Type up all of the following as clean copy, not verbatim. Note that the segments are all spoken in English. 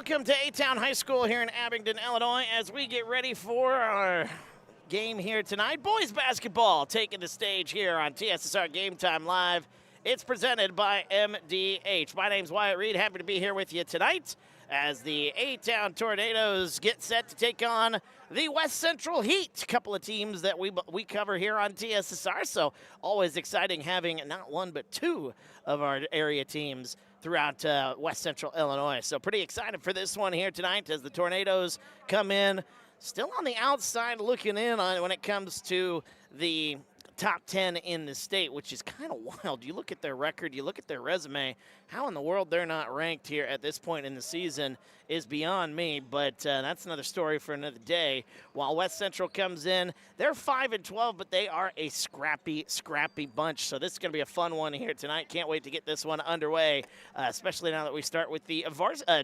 welcome to A-Town High School here in Abingdon, Illinois, as we get ready for our game here tonight. Boys basketball taking the stage here on TSSR Game Time Live. It's presented by MDH. My name's Wyatt Reed. Happy to be here with you tonight as the A-Town Tornadoes get set to take on the West Central Heat, a couple of teams that we cover here on TSSR, so always exciting having not one but two of our area teams throughout West Central Illinois. So pretty excited for this one here tonight as the Tornadoes come in, still on the outside looking in on when it comes to the top 10 in the state, which is kind of wild. You look at their record, you look at their resume, how in the world they're not ranked here at this point in the season is beyond me, but that's another story for another day. While West Central comes in, they're 5-12, but they are a scrappy bunch, so this is going to be a fun one here tonight. Can't wait to get this one underway, especially now that we start with the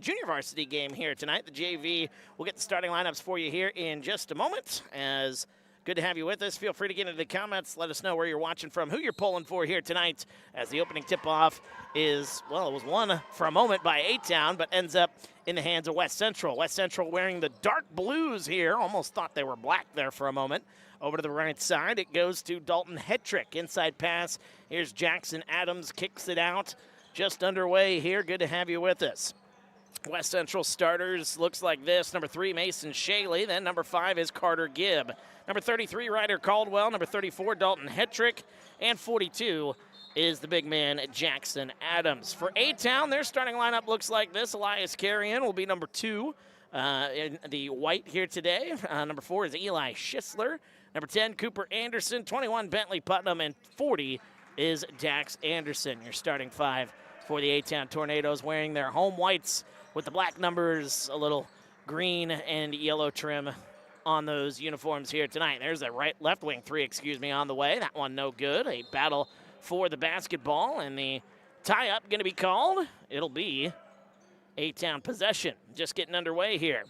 junior varsity game here tonight. The JV will get the starting lineups for you here in just a moment. As good to have you with us. Feel free to get into the comments. Let us know where you're watching from, who you're pulling for here tonight, as the opening tip-off is, well, it was won for a moment by A-Town, but ends up in the hands of West Central. West Central wearing the dark blues here. Almost thought they were black there for a moment. Over to the right side, it goes to Dalton Hetrick. Inside pass. Here's Jackson Adams, kicks it out. Just underway here. Good to have you with us. West Central starters looks like this. Number 3, Mason Shaley. Then number 5 is Carter Gibb. Number 33, Ryder Caldwell. Number 34, Dalton Hetrick. And 42 is the big man, Jackson Adams. For A-Town, their starting lineup looks like this. Elias Carrion will be number 2 in the white here today. Number 4 is Eli Schisler. Number 10, Cooper Anderson. 21, Bentley Putnam. And 40 is Dax Anderson. Your starting 5 for the A-Town Tornadoes, wearing their home whites with the black numbers, a little green and yellow trim on those uniforms here tonight. There's a left wing 3, on the way. That one no good. A battle for the basketball, and the tie-up going to be called. It'll be A-Town possession. Just getting underway here,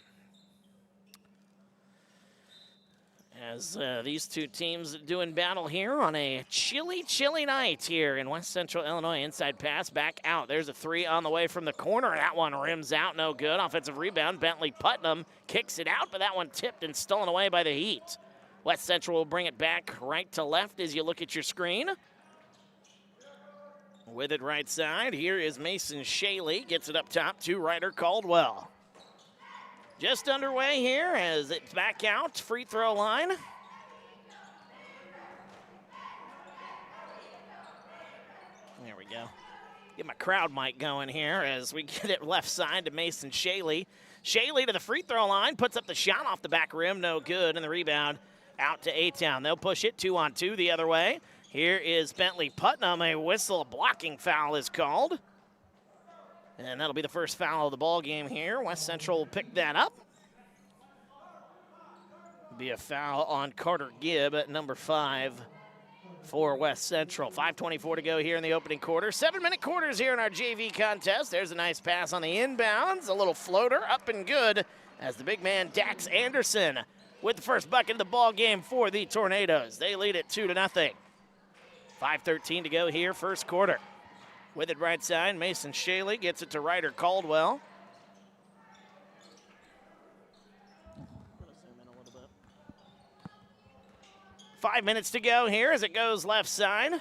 as these two teams doing battle here on a chilly night here in West Central Illinois. Inside pass, back out. There's a 3 on the way from the corner. That one rims out, no good. Offensive rebound, Bentley Putnam kicks it out, but that one tipped and stolen away by the Heat. West Central will bring it back right to left as you look at your screen. With it right side, here is Mason Shaley. Gets it up top to Ryder Caldwell. Just underway here as it's back out, free throw line. There we go. Get my crowd mic going here as we get it left side to Mason Shaley. Shaley to the free throw line, puts up the shot off the back rim, no good, and the rebound out to A-Town. They'll push it 2-on-2 the other way. Here is Bentley Putnam. A whistle, blocking foul is called. And that'll be the first foul of the ball game here. West Central will pick that up. Be a foul on Carter Gibb at number 5 for West Central. 5:24 to go here in the opening quarter. 7-minute quarters here in our JV contest. There's a nice pass on the inbounds. A little floater, up and good, as the big man Dax Anderson with the first bucket of the ball game for the Tornadoes. They lead it 2-0. 5:13 to go here, first quarter. With it right side, Mason Shaley gets it to Ryder Caldwell. 5 minutes to go here as it goes left side.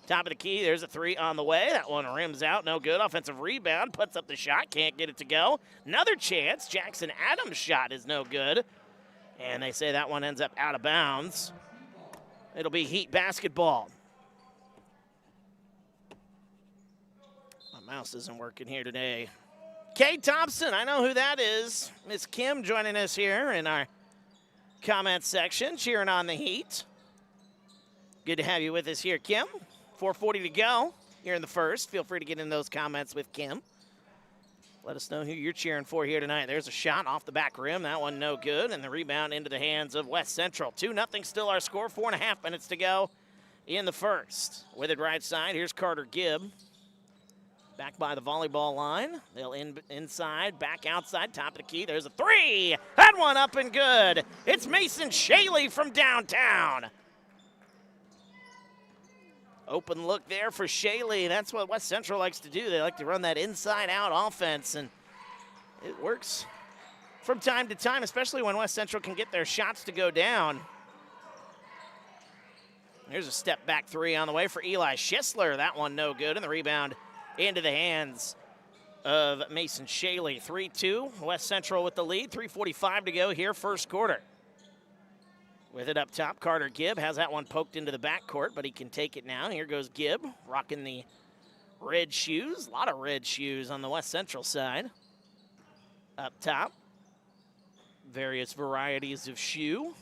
Top of the key, there's a 3 on the way. That one rims out, no good. Offensive rebound, puts up the shot, can't get it to go. Another chance, Jackson Adams' shot is no good. And they say that one ends up out of bounds. It'll be Heat basketball. My mouse isn't working here today. Kay Thompson, I know who that is. Miss Kim joining us here in our comment section, cheering on the Heat. Good to have you with us here, Kim. 4:40 to go here in the first. Feel free to get in those comments with Kim. Let us know who you're cheering for here tonight. There's a shot off the back rim. That one no good, and the rebound into the hands of West Central. 2-0 still our score. 4.5 minutes to go in the first. With it right side, here's Carter Gibb. Back by the volleyball line. They'll inside, back outside, top of the key. There's a 3. That one up and good. It's Mason Shaley from downtown. Open look there for Shaley. That's what West Central likes to do. They like to run that inside-out offense, and It works from time to time, especially when West Central can get their shots to go down. There's a step back three on the way for Eli Schisler. That one no good, and the rebound into the hands of Mason Shaley. 3-2, West Central with the lead. 3:45 to go here, first quarter. With it up top, Carter Gibb has that one poked into the backcourt, but he can take it now. Here goes Gibb, rocking the red shoes. A lot of red shoes on the West Central side. Up top, various varieties of shoe.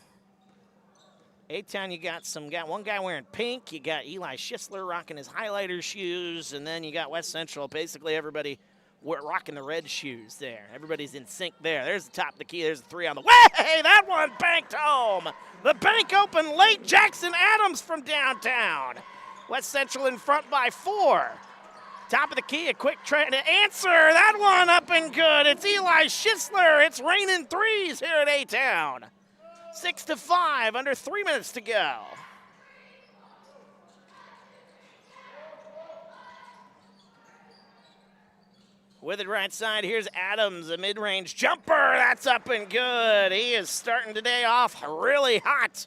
A-Town, you got one guy wearing pink. You got Eli Schisler rocking his highlighter shoes, and then you got West Central, basically everybody rocking the red shoes there. Everybody's in sync there. There's the top of the key. There's the three on the way. That one banked home. The bank open late. Jackson Adams from downtown. West Central in front by 4. Top of the key, a quick try to answer. That one up and good. It's Eli Schisler. It's raining threes here at A-Town. 6-5, under 3 minutes to go. With it right side, here's Adams, a mid-range jumper. That's up and good. He is starting today off really hot,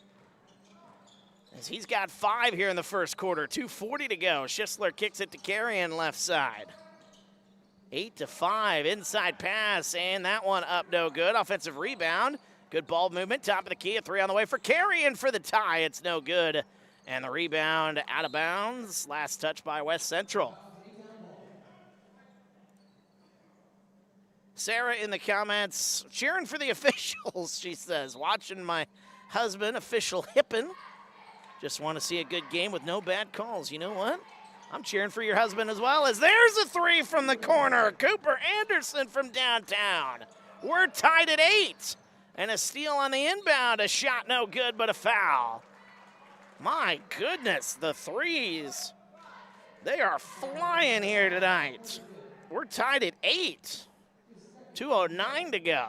as he's got 5 here in the first quarter. 2:40 to go. Schisler kicks it to Carrion left side. 8-5, inside pass, and that one up no good. Offensive rebound. Good ball movement, top of the key, a 3 on the way for Carrion for the tie. It's no good. And the rebound out of bounds. Last touch by West Central. Sarah in the comments, cheering for the officials, she says. Watching my husband, official hippin'. Just want to see a good game with no bad calls. You know what? I'm cheering for your husband as well, as there's a 3 from the corner. Cooper Anderson from downtown. We're tied at 8. And a steal on the inbound. A shot no good, but a foul. My goodness, the threes. They are flying here tonight. We're tied at 8. 2:09 to go.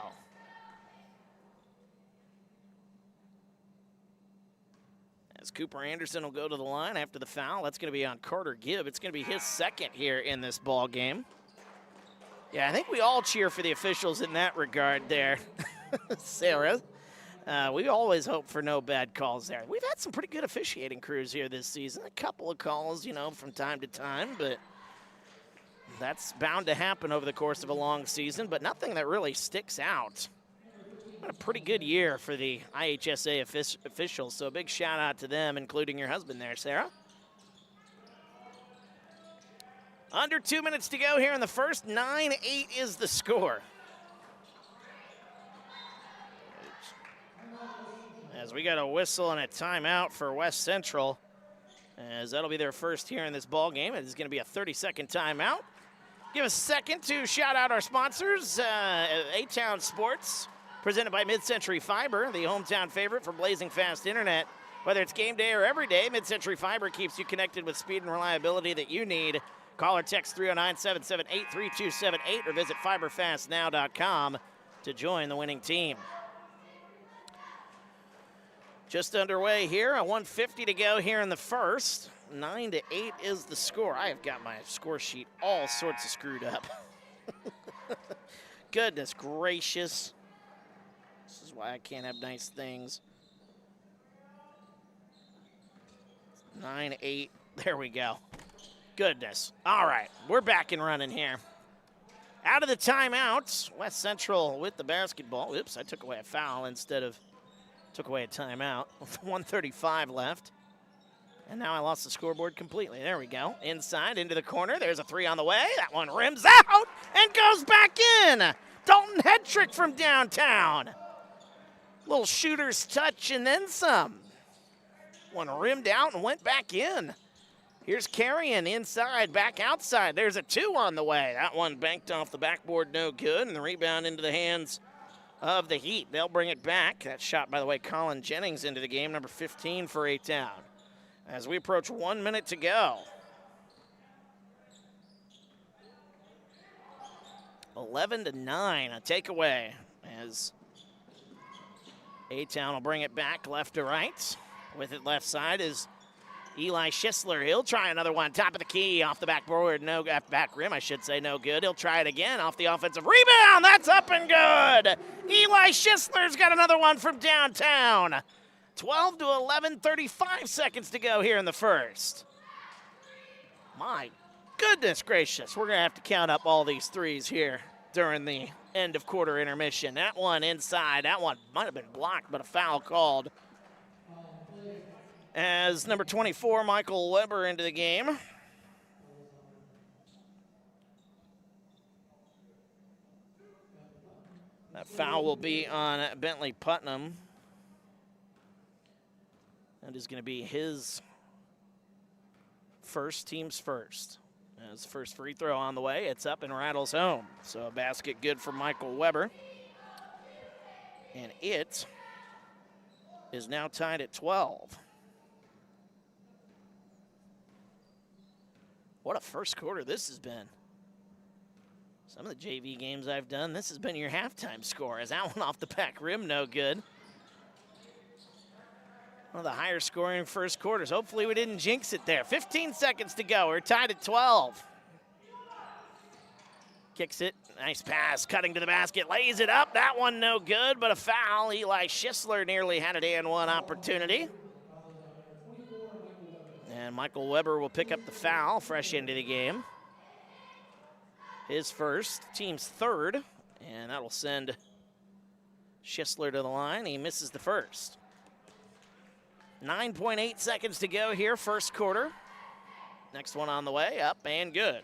As Cooper Anderson will go to the line after the foul. That's going to be on Carter Gibb. It's going to be his second here in this ball game. Yeah, I think we all cheer for the officials in that regard there, Sarah. We always hope for no bad calls there. We've had some pretty good officiating crews here this season. A couple of calls, from time to time, but that's bound to happen over the course of a long season, but nothing that really sticks out. Been a pretty good year for the IHSA officials, so a big shout out to them, including your husband there, Sarah. Under 2 minutes to go here in the first. 9-8 is the score. As we got a whistle and a timeout for West Central, as that'll be their first here in this ball game. It is going to be a 30-second timeout. Give us a second to shout out our sponsors. A-Town Sports, presented by Mid-Century Fiber, the hometown favorite for blazing fast internet. Whether it's game day or every day, Mid-Century Fiber keeps you connected with speed and reliability that you need. Call or text 309-778-3278 or visit fiberfastnow.com to join the winning team. Just underway here, a 1:50 to go here in the first. 9-8 is the score. I have got my score sheet all sorts of screwed up. Goodness gracious. This is why I can't have nice things. 9-8, there we go. Goodness. All right, we're back and running here. Out of the timeouts, West Central with the basketball. Oops, I took away a foul instead of took away a timeout. 1:35 left. And now I lost the scoreboard completely. There we go. Inside, into the corner. There's a 3 on the way. That one rims out and goes back in. Dalton Hedrick from downtown. Little shooter's touch and then some. One rimmed out and went back in. Here's Carrion inside, back outside. There's a 2 on the way. That one banked off the backboard, no good. And the rebound into the hands of the Heat. They'll bring it back. That shot, by the way, Colin Jennings into the game, number 15 for A-Town. As we approach 1 minute to go. 11-9, a takeaway as A-Town will bring it back left to right. With it left side is Eli Schisler, he'll try another one. Top of the key, off the backboard, no, back rim, I should say, no good. He'll try it again off the offensive rebound. That's up and good. Eli Schisler's got another one from downtown. 12 to 11, 35 seconds to go here in the first. My goodness gracious, we're going to have to count up all these threes here during the end of quarter intermission. That one inside, that one might have been blocked, but a foul called. As number 24, Michael Weber, into the game. That foul will be on Bentley Putnam. That is going to be his first, team's first. His first free throw on the way. It's up and rattles home. So a basket good for Michael Weber. And it is now tied at 12. What a first quarter this has been. Some of the JV games I've done, this has been your halftime score. As that one off the back rim, no good. One of the higher scoring first quarters. Hopefully we didn't jinx it there. 15 seconds to go. We're tied at 12. Kicks it. Nice pass. Cutting to the basket. Lays it up. That one no good, but a foul. Eli Schisler nearly had an and-one opportunity. And Michael Weber will pick up the foul, fresh into the game. His first, team's third, and that'll send Schisler to the line. He misses the first. 9.8 seconds to go here, first quarter. Next one on the way, up and good.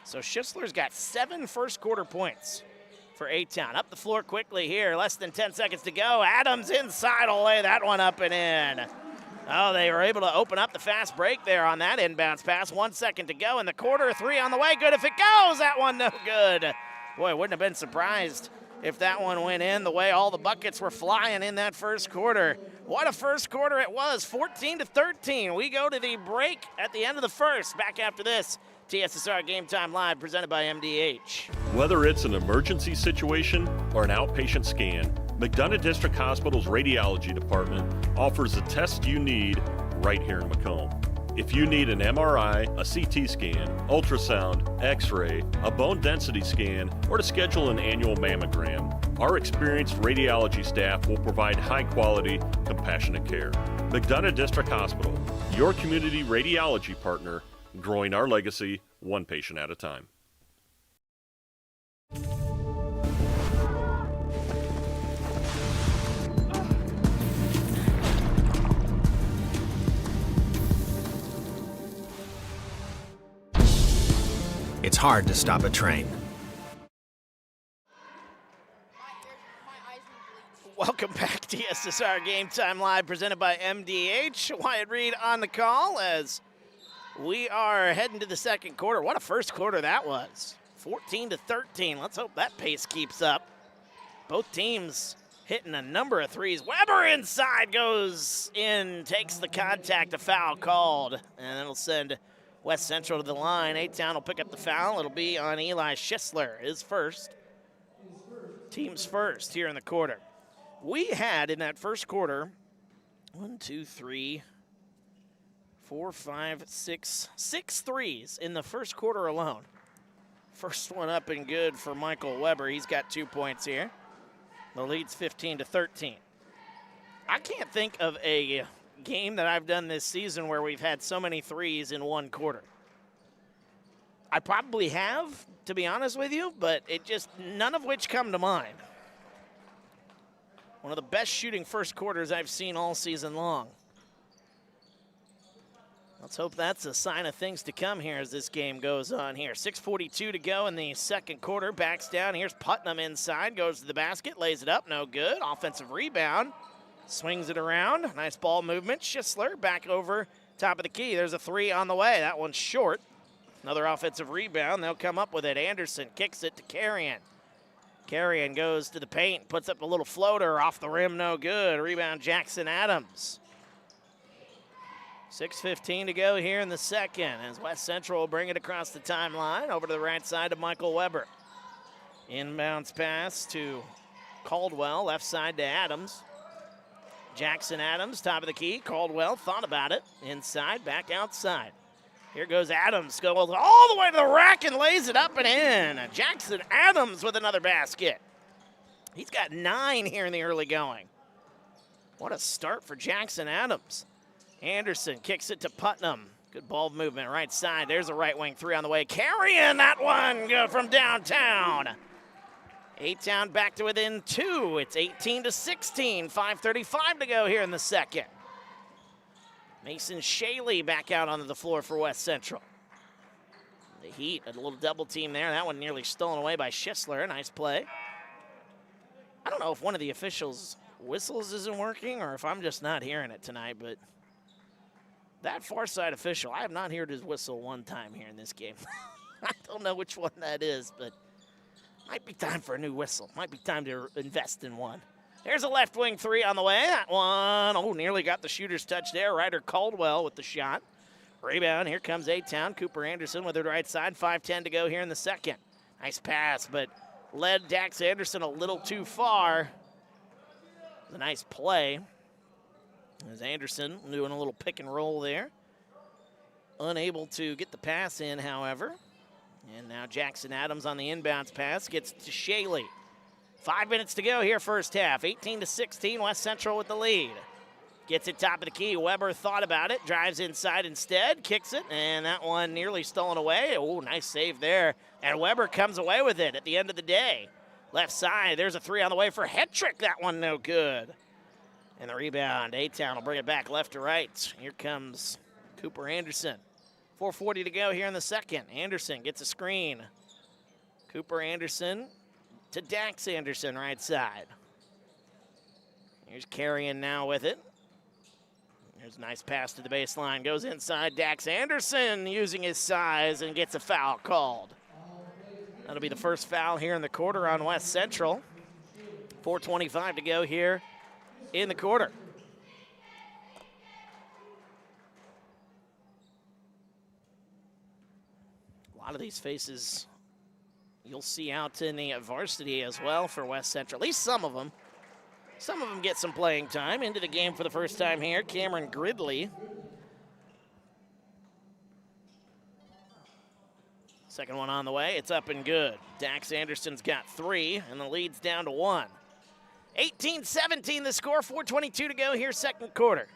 So Schisler's got 7 first quarter points for A-Town. Up the floor quickly here, less than 10 seconds to go. Adams inside will lay that one up and in. Oh, they were able to open up the fast break there on that inbounds pass. 1 second to go in the quarter. 3 on the way. Good if it goes. That one no good. Boy, wouldn't have been surprised if that one went in the way all the buckets were flying in that first quarter. What a first quarter it was. 14 to 13. We go to the break at the end of the first. Back after this. TSSR Game Time Live, presented by MDH. Whether it's an emergency situation or an outpatient scan, McDonough District Hospital's radiology department offers the test you need right here in Macomb. If you need an MRI, a CT scan, ultrasound, x-ray, a bone density scan, or to schedule an annual mammogram, our experienced radiology staff will provide high-quality, compassionate care. McDonough District Hospital, your community radiology partner, growing our legacy one patient at a time. It's hard to stop a train. Welcome back to TSSR Game Time Live, presented by MDH. Wyatt Reed on the call as we are heading to the second quarter. What a first quarter that was. 14 to 13. Let's hope that pace keeps up. Both teams hitting a number of threes. Weber inside, goes in, takes the contact, a foul called, and it'll send West Central to the line. A-Town will pick up the foul. It'll be on Eli Schisler, his first. Team's first here in the quarter. We had in that first quarter 6 threes in the first quarter alone. First one up and good for Michael Weber. He's got 2 points here. The lead's 15 to 13. I can't think of a game that I've done this season where we've had so many threes in one quarter. I probably have, to be honest with you, but none of which come to mind. One of the best shooting first quarters I've seen all season long. Let's hope that's a sign of things to come here as this game goes on here. 6:42 to go in the second quarter. Backs down. Here's Putnam inside. Goes to the basket. Lays it up. No good. Offensive rebound. Swings it around. Nice ball movement. Schisler back over top of the key. There's a 3 on the way. That one's short. Another offensive rebound. They'll come up with it. Anderson kicks it to Carrion. Carrion goes to the paint. Puts up a little floater. Off the rim. No good. Rebound Jackson Adams. 6:15 to go here in the second as West Central will bring it across the timeline over to the right side of Michael Weber. Inbounds pass to Caldwell, left side to Adams. Jackson Adams, top of the key. Caldwell thought about it. Inside, back outside. Here goes Adams, goes all the way to the rack and lays it up and in. Jackson Adams with another basket. He's got 9 here in the early going. What a start for Jackson Adams. Anderson kicks it to Putnam. Good ball movement right side. There's a right wing 3 on the way. Carrying that one from downtown. A-Town back to within 2. It's 18-16. 5:35 to go here in the second. Mason Shaley back out onto the floor for West Central. The Heat, a little double team there. That one nearly stolen away by Schisler. Nice play. I don't know if one of the officials' whistles isn't working or if I'm just not hearing it tonight, but that far side official, I have not heard his whistle one time here in this game. I don't know which one that is, but might be time for a new whistle. Might be time to invest in one. There's a left wing 3 on the way. That one, nearly got the shooter's touch there. Ryder Caldwell with the shot. Rebound, here comes A-Town. Cooper Anderson with the right side. 5:10 to go here in the second. Nice pass, but led Dax Anderson a little too far. A nice play. As Anderson doing a little pick and roll there. Unable to get the pass in, however. And now Jackson Adams on the inbounds pass gets to Shaley. 5 minutes to go here first half. 18-16, West Central with the lead. Gets it top of the key. Weber thought about it. Drives inside instead. Kicks it. And that one nearly stolen away. Oh, nice save there. And Weber comes away with it at the end of the day. Left side. There's a 3 on the way for Hetrick. That one no good. And the rebound. A-Town will bring it back left to right. Here comes Cooper Anderson. 4:40 to go here in the second. Anderson gets a screen. Cooper Anderson to Dax Anderson, right side. Here's Carrion now with it. There's a nice pass to the baseline. Goes inside. Dax Anderson using his size and gets a foul called. That'll be the first foul here in the quarter on West Central. 4:25 to go here in the quarter. A lot of these faces you'll see out in the varsity as well for West Central. At least some of them. Some of them get some playing time. Into the game for the first time here, Cameron Gridley. Second one on the way. It's up and good. Dax Anderson's got 3, and the lead's down to 1. 18-17 the score. 4:22 to go here, second quarter.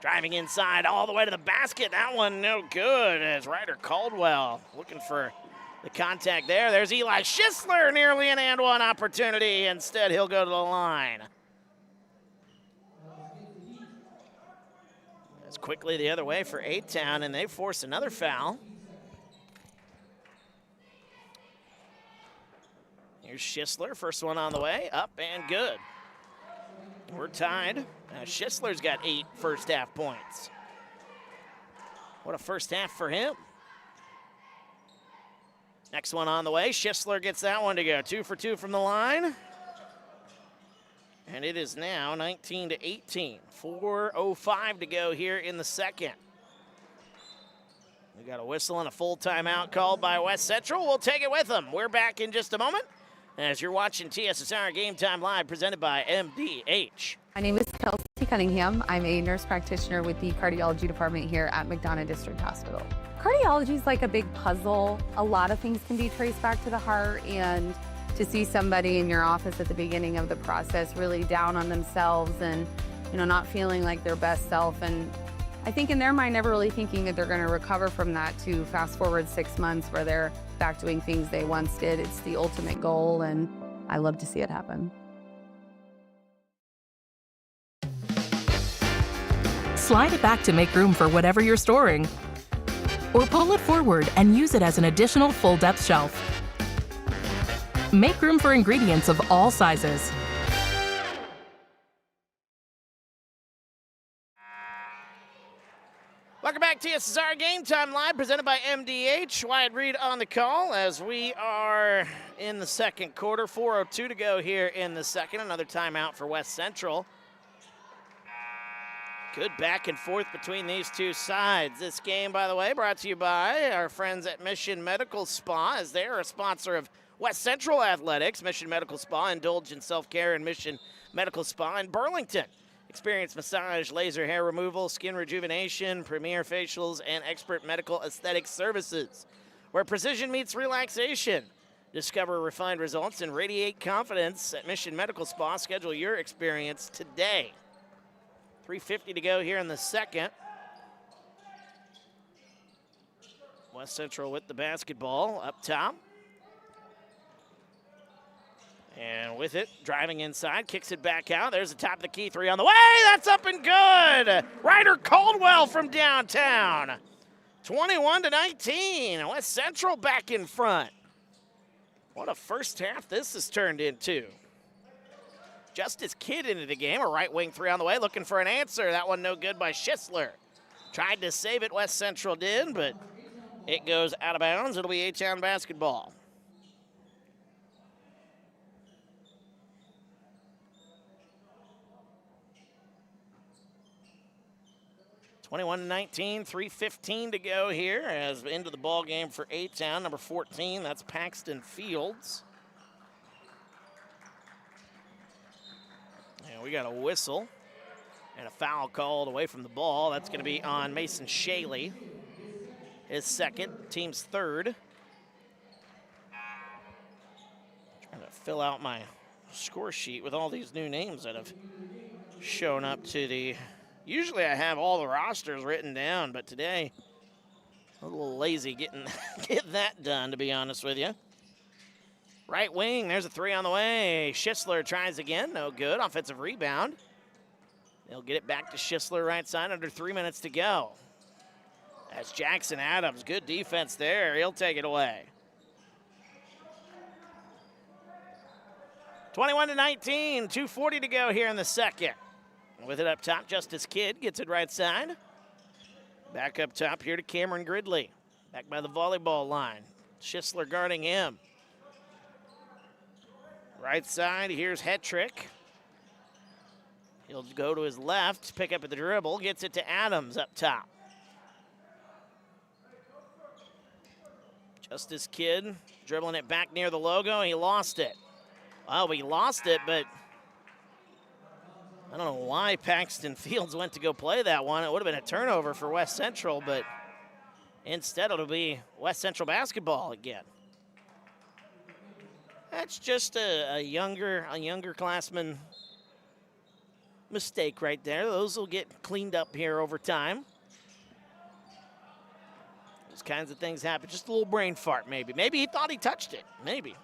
Driving inside all the way to the basket. That one no good as Ryder Caldwell looking for the contact there. There's Eli Schisler, nearly an and one opportunity. Instead, he'll go to the line. It's quickly the other way for A-Town, and they force another foul. Here's Schisler, first one on the way, up and good. We're tied. Schisler's got 8 first half points. What a first half for him. Next one on the way. Schisler gets that one to go. 2 for 2 from the line. And it is now 19-18. 4:05 to go here in the second. We got a whistle and a full timeout called by West Central. We'll take it with them. We're back in just a moment as you're watching TSSR Game Time Live presented by MDH. My name is Kelsey Cunningham. I'm a nurse practitioner with the cardiology department here at McDonough District Hospital. Cardiology is like a big puzzle. A lot of things can be traced back to the heart, and to see somebody in your office at the beginning of the process really down on themselves and, not feeling like their best self, and I think in their mind never really thinking that they're going to recover from that, to fast forward 6 months where they're back doing things they once did. It's the ultimate goal, and I love to see it happen. Slide it back to make room for whatever you're storing. Or pull it forward and use it as an additional full-depth shelf. Make room for ingredients of all sizes. Welcome back to TSSR Game Time Live, presented by MDH. Wyatt Reed on the call as we are in the second quarter. 4:02 to go here in the second. Another timeout for West Central. Good back and forth between these two sides. This game, by the way, brought to you by our friends at Mission Medical Spa, as they're a sponsor of West Central Athletics, Mission Medical Spa, indulge in self-care and Mission Medical Spa in Burlington. Experience massage, laser hair removal, skin rejuvenation, premier facials, and expert medical aesthetic services. Where precision meets relaxation. Discover refined results and radiate confidence at Mission Medical Spa. Schedule your experience today. 3:50 to go here in the second. West Central with the basketball up top. And with it, driving inside, kicks it back out. There's the top of the key three on the way. That's up and good. Ryder Caldwell from downtown. 21-19. West Central back in front. What a first half this has turned into. Justice Kidd into the game. A right wing three on the way, looking for an answer. That one no good by Schisler. Tried to save it, West Central did, but it goes out of bounds. It'll be A-Town basketball. (21-19), 3:15 to go here as into the ball game for A-Town. Number 14, that's Paxton Fields. And we got a whistle and a foul called away from the ball. That's going to be on Mason Shaley. His second, team's third. Trying to fill out my score sheet with all these new names that have shown up to the... Usually I have all the rosters written down, but today a little lazy getting that done, to be honest with you. Right wing, there's a three on the way. Schisler tries again, no good. Offensive rebound. They'll get it back to Schisler right side, under 3 minutes to go. That's Jackson Adams, good defense there. He'll take it away. 21-19, 2:40 to go here in the second. With it up top, Justice Kidd gets it right side. Back up top here to Cameron Gridley. Back by the volleyball line. Schisler guarding him. Right side, here's Hetrick. He'll go to his left, pick up at the dribble, gets it to Adams up top. Justice Kidd dribbling it back near the logo, he lost it. Well, he lost it, but I don't know why Paxton Fields went to go play that one. It would have been a turnover for West Central, but instead it'll be West Central basketball again. That's just a younger classman mistake right there. Those will get cleaned up here over time. Those kinds of things happen. Just a little brain fart, maybe. Maybe he thought he touched it. Maybe.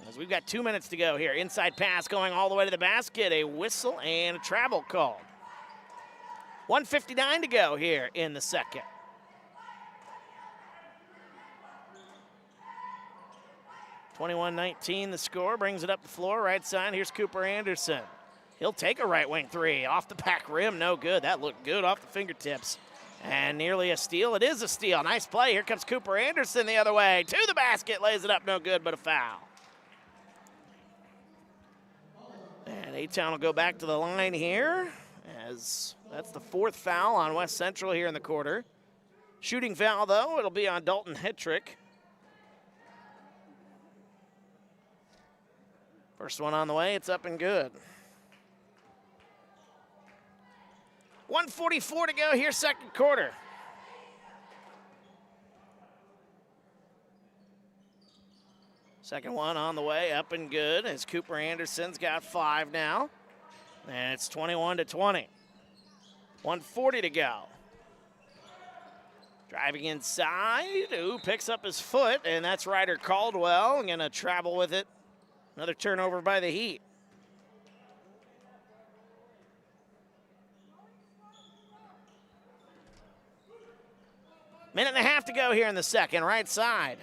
As we've got 2 minutes to go here. Inside pass going all the way to the basket. A whistle and a travel call. 1:59 to go here in the second. (21-19) the score. Brings it up the floor. Right side. Here's Cooper Anderson. He'll take a right wing three. Off the back rim. No good. That looked good off the fingertips. And nearly a steal. It is a steal. Nice play. Here comes Cooper Anderson the other way. To the basket. Lays it up. No good, but a foul. And A-Town will go back to the line here, as that's the fourth foul on West Central here in the quarter. Shooting foul, though, it'll be on Dalton Hetrick. First one on the way, it's up and good. 1:44 to go here, second quarter. Second one on the way, up and good, as Cooper Anderson's got 5 now. And it's 21-20. 1:40 to go. Driving inside, picks up his foot, and that's Ryder Caldwell. Gonna travel with it. Another turnover by the Heat. Minute and a half to go here in the second, right side.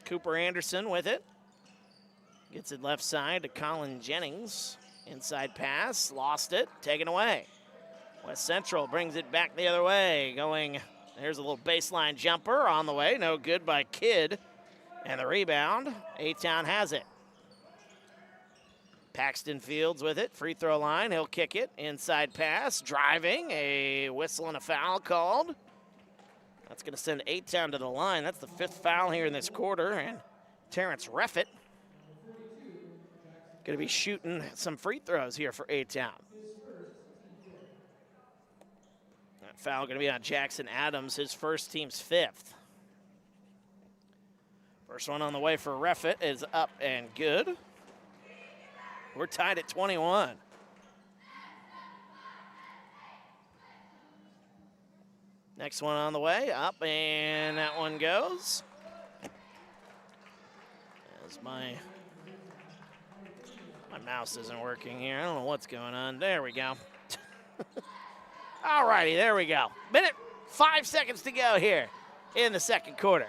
Cooper Anderson with it. Gets it left side to Colin Jennings. Inside pass, lost it, taken away. West Central brings it back the other way. There's a little baseline jumper on the way. No good by Kidd. And the rebound, A-Town has it. Paxton Fields with it, free throw line. He'll kick it, inside pass, driving. A whistle and a foul called. That's going to send A-Town to the line. That's the 5th foul here in this quarter, and Terrence Reffett going to be shooting some free throws here for A-Town. That foul going to be on Jackson Adams, his first, team's 5th. First one on the way for Reffett is up and good. We're tied at 21. Next one on the way, up, and that one goes. As my mouse isn't working here. I don't know what's going on. There we go. All righty, there we go. 5 seconds to go here in the second quarter.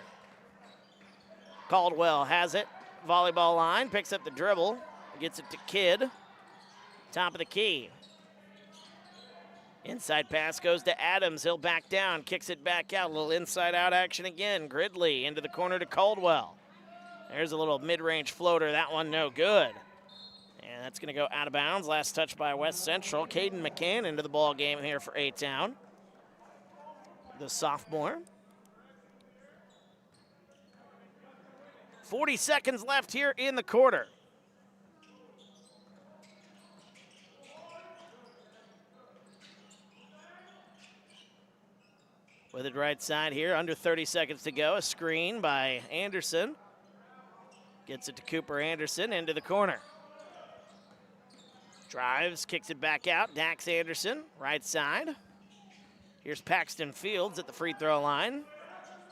Caldwell has it. Volleyball line, picks up the dribble, gets it to Kidd. Top of the key. Inside pass goes to Adams. He'll back down, kicks it back out. A little inside-out action again. Gridley into the corner to Caldwell. There's a little mid-range floater. That one no good. And that's going to go out of bounds. Last touch by West Central. Caden McCann into the ball game here for A-Town, the sophomore. 40 seconds left here in the quarter. With it right side here, under 30 seconds to go. A screen by Anderson. Gets it to Cooper Anderson into the corner. Drives, kicks it back out. Dax Anderson, right side. Here's Paxton Fields at the free throw line.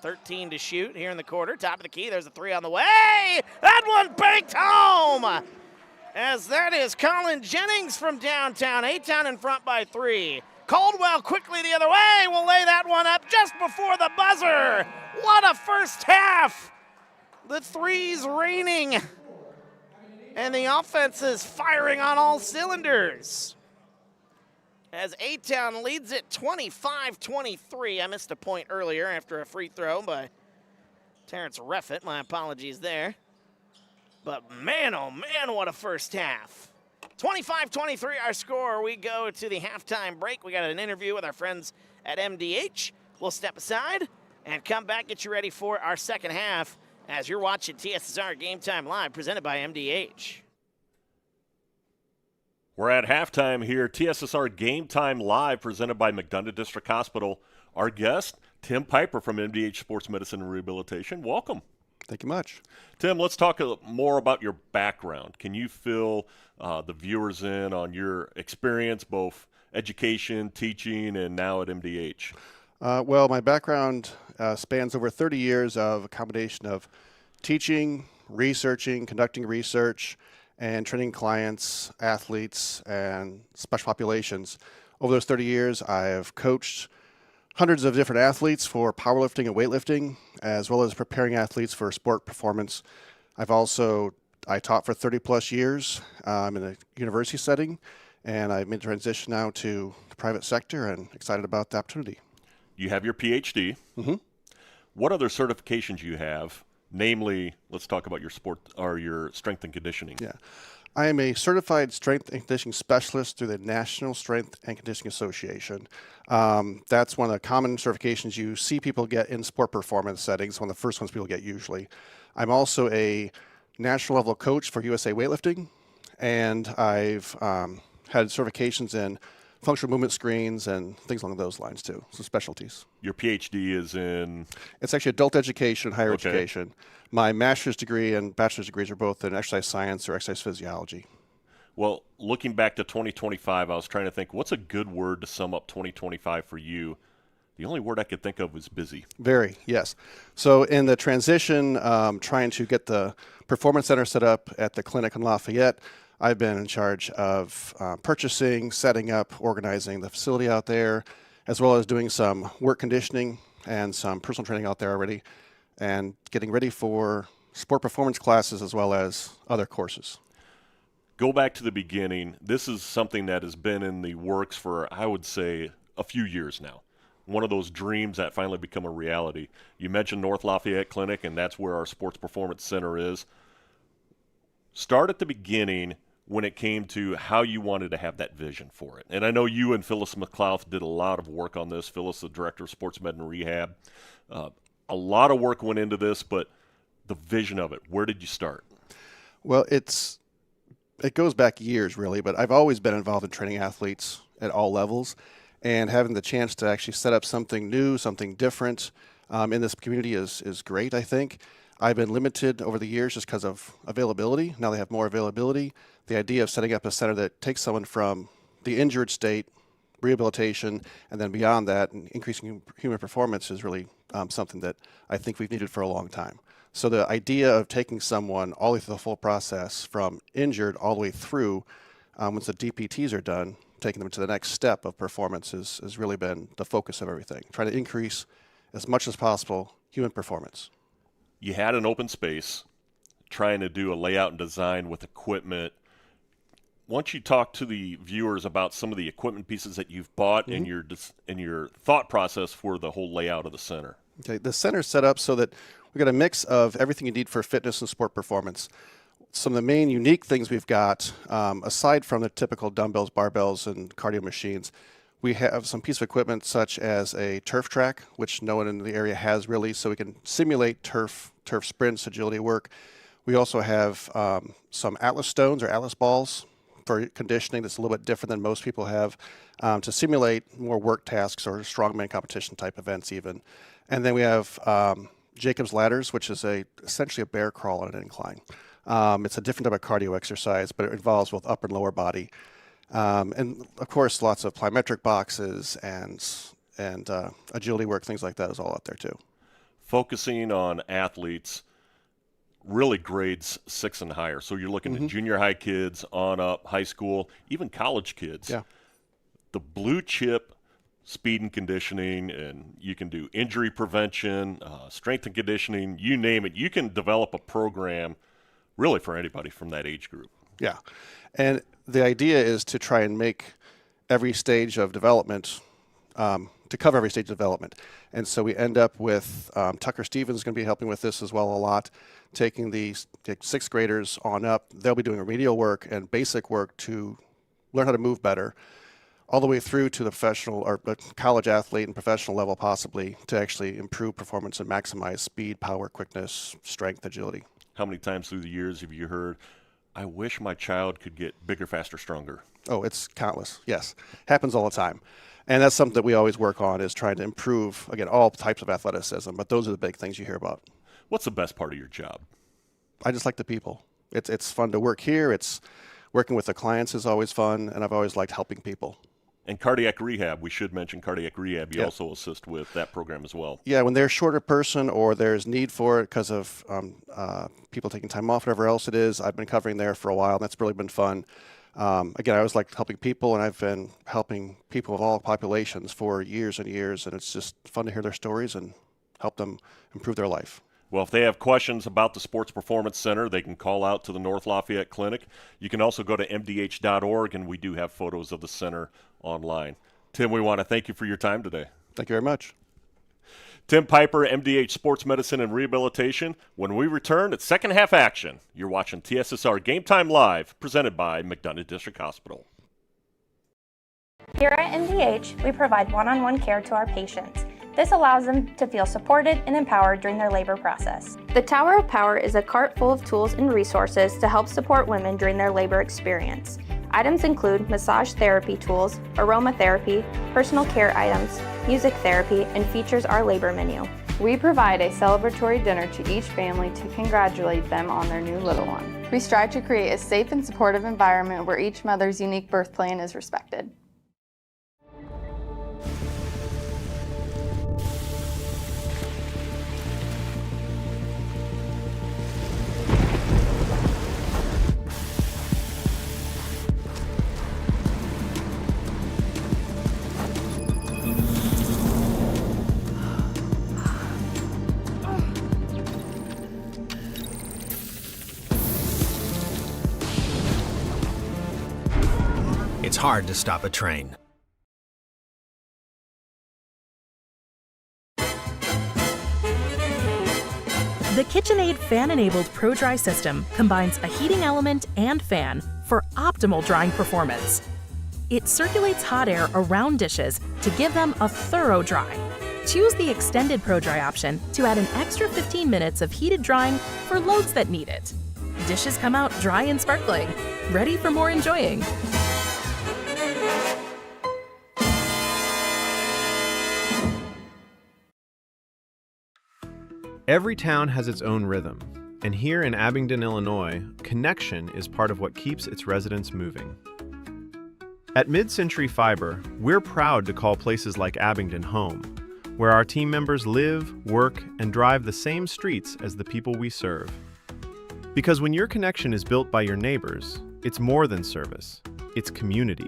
13 to shoot here in the quarter. Top of the key, there's a 3 on the way. That one banked home! As that is Colin Jennings from downtown. A-Town in front by 3. Caldwell quickly the other way will lay that one up just before the buzzer. What a first half. The threes raining. And the offense is firing on all cylinders. As A-Town leads it 25-23. I missed a point earlier after a free throw by Terrence Reffett. My apologies there. But man, oh man, what a first half. 25-23 our score. We go to the halftime break. We got an interview with our friends at MDH. We'll step aside and come back, get you ready for our second half as you're watching TSSR Game Time Live, presented by MDH. We're at halftime here. TSSR Game Time Live, presented by McDonough District Hospital. Our guest, Tim Piper from MDH Sports Medicine and Rehabilitation. Welcome. Thank you much. Tim, let's talk more about your background. Can you fill the viewers in on your experience, both education, teaching, and now at MDH? Well, my background spans over 30 years of a combination of teaching, researching, conducting research, and training clients, athletes, and special populations. Over those 30 years, I have coached hundreds of different athletes for powerlifting and weightlifting, as well as preparing athletes for sport performance. I taught for 30 plus years in a university setting, and I've made the transition now to the private sector and excited about the opportunity. You have your PhD. Mm-hmm. What other certifications do you have? Namely, let's talk about your sport or your strength and conditioning. Yeah. I am a certified strength and conditioning specialist through the National Strength and Conditioning Association. That's one of the common certifications you see people get in sport performance settings, one of the first ones people get usually. I'm also a national level coach for USA Weightlifting, and I've had certifications in functional movement screens and things along those lines too, so specialties. Your PhD is in? It's actually adult education and higher education. My master's degree and bachelor's degrees are both in exercise science or exercise physiology. Well, looking back to 2025, I was trying to think, what's a good word to sum up 2025 for you? The only word I could think of was busy. Very, yes. So in the transition, trying to get the performance center set up at the clinic in Lafayette, I've been in charge of purchasing, setting up, organizing the facility out there, as well as doing some work conditioning and some personal training out there already, and getting ready for sport performance classes as well as other courses. Go back to the beginning. This is something that has been in the works for, I would say, a few years now. One of those dreams that finally become a reality. You mentioned North Lafayette Clinic, and that's where our sports performance center is. Start at the beginning. when it came to how you wanted to have that vision for it? And I know you and Phyllis McLeod did a lot of work on this. Phyllis, the Director of Sports Med and Rehab. A lot of work went into this, but the vision of it, where did you start? Well, it goes back years, really, but I've always been involved in training athletes at all levels, and having the chance to actually set up something new, something different in this community is great, I think. I've been limited over the years just because of availability. Now they have more availability. The idea of setting up a center that takes someone from the injured state, rehabilitation, and then beyond that, and increasing human performance is really something that I think we've needed for a long time. So the idea of taking someone all the way through the full process from injured all the way through, once the DPTs are done, taking them to the next step of performance has really been the focus of everything. Trying to increase as much as possible human performance. You had an open space, trying to do a layout and design with equipment. Why don't you talk to the viewers about some of the equipment pieces that you've bought and your thought process for the whole layout of the center? Okay, the center's set up so that we've got a mix of everything you need for fitness and sport performance. Some of the main unique things we've got, aside from the typical dumbbells, barbells, and cardio machines, we have some piece of equipment such as a turf track, which no one in the area has really, so we can simulate turf sprints, agility work. We also have some Atlas stones or Atlas balls for conditioning that's a little bit different than most people have, to simulate more work tasks or strongman competition type events even. And then we have Jacob's ladders, which is essentially a bear crawl on an incline. It's a different type of cardio exercise, but it involves both upper and lower body. And of course, lots of plyometric boxes and agility work, things like that is all out there too. Focusing on athletes, really grades 6 and higher. So you're looking at junior high kids on up, high school, even college kids. Yeah. The blue chip speed and conditioning, and you can do injury prevention, strength and conditioning, you name it. You can develop a program really for anybody from that age group. Yeah. And the idea is to try and make every stage of development, to cover every stage of development. And so we end up with Tucker Stevens is going to be helping with this as well a lot, taking the 6th graders on up. They'll be doing remedial work and basic work to learn how to move better, all the way through to the professional or college athlete and professional level possibly, to actually improve performance and maximize speed, power, quickness, strength, agility. How many times through the years have you heard, I wish my child could get bigger, faster, stronger? Oh, it's countless. Yes. Happens all the time. And that's something that we always work on, is trying to improve, again, all types of athleticism. But those are the big things you hear about. What's the best part of your job? I just like the people. It's fun to work here. It's working with the clients is always fun. And I've always liked helping people. And cardiac rehab, we should mention cardiac rehab. You also assist with that program as well. Yeah, when they're a shorter person or there's need for it because of people taking time off, whatever else it is, I've been covering there for a while, and that's really been fun. Again, I always like helping people, and I've been helping people of all populations for years and years, and it's just fun to hear their stories and help them improve their life. Well, if they have questions about the Sports Performance Center, they can call out to the North Lafayette Clinic. You can also go to mdh.org, and we do have photos of the center online. Tim, we want to thank you for your time today. Thank you very much. Tim Piper, MDH Sports Medicine and Rehabilitation. When we return, it's second half action. You're watching TSSR Game Time Live, presented by McDonough District Hospital. Here at MDH, we provide one-on-one care to our patients. This allows them to feel supported and empowered during their labor process. The Tower of Power is a cart full of tools and resources to help support women during their labor experience. Items include massage therapy tools, aromatherapy, personal care items, music therapy, and features our labor menu. We provide a celebratory dinner to each family to congratulate them on their new little one. We strive to create a safe and supportive environment where each mother's unique birth plan is respected. It's hard to stop a train. The KitchenAid fan-enabled Pro Dry system combines a heating element and fan for optimal drying performance. It circulates hot air around dishes to give them a thorough dry. Choose the Extended Pro Dry option to add an extra 15 minutes of heated drying for loads that need it. Dishes come out dry and sparkling, ready for more enjoying. Every town has its own rhythm, and here in Abingdon, Illinois, connection is part of what keeps its residents moving. At Mid-Century Fiber, we're proud to call places like Abingdon home, where our team members live, work, and drive the same streets as the people we serve. Because when your connection is built by your neighbors, it's more than service, it's community.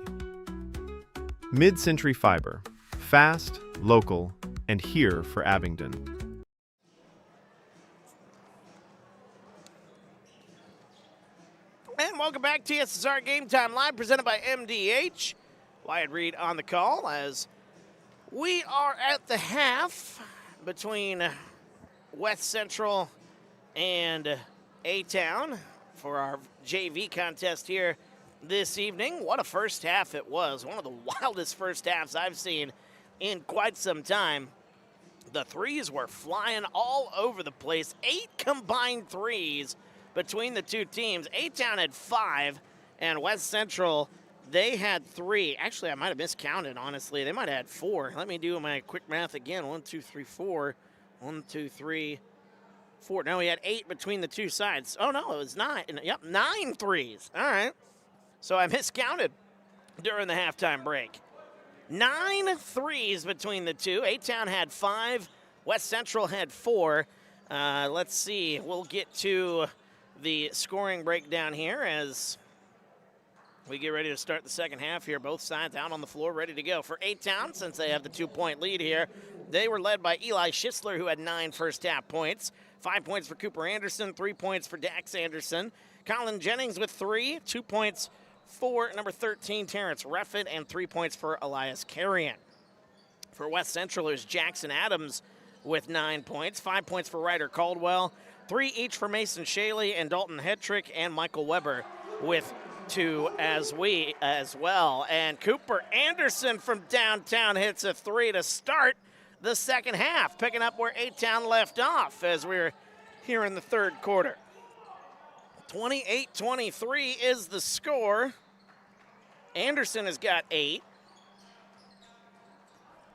Mid-Century Fiber, fast, local, and here for Abingdon. And welcome back, TSSR Game Time Live, presented by MDH. Wyatt Reed on the call as we are at the half between West Central and A-Town for our JV contest here this evening. What a first half it was. One of the wildest first halves I've seen in quite some time. The threes were flying all over the place. 8 combined threes between the two teams. A-Town had 5, and West Central, they had 3. Actually, I might have miscounted, honestly. They might have had 4. Let me do my quick math again. 1, 2, 3, 4. 1, 2, 3, 4. No, we had 8 between the two sides. Oh, no, it was 9. Yep, 9 threes. All right. So I miscounted during the halftime break. 9 threes between the two. A-Town had 5. West Central had 4. Let's see. We'll get to the scoring breakdown here as we get ready to start the second half here. Both sides out on the floor, ready to go. For A-Town, since they have the 2-point lead here, they were led by Eli Schisler, who had 9 first-half points. 5 points for Cooper Anderson, 3 points for Dax Anderson. Colin Jennings with 3, 2 points for number 13, Terrence Reffett, and 3 points for Elias Carrion. For West Central, there's Jackson Adams with 9 points, 5 points for Ryder Caldwell, 3 each for Mason Shaley and Dalton Hetrick, and Michael Weber with 2 as well. And Cooper Anderson from downtown hits a 3 to start the second half, picking up where A-Town left off as we're here in the third quarter. 28-23 is the score. Anderson has got 8.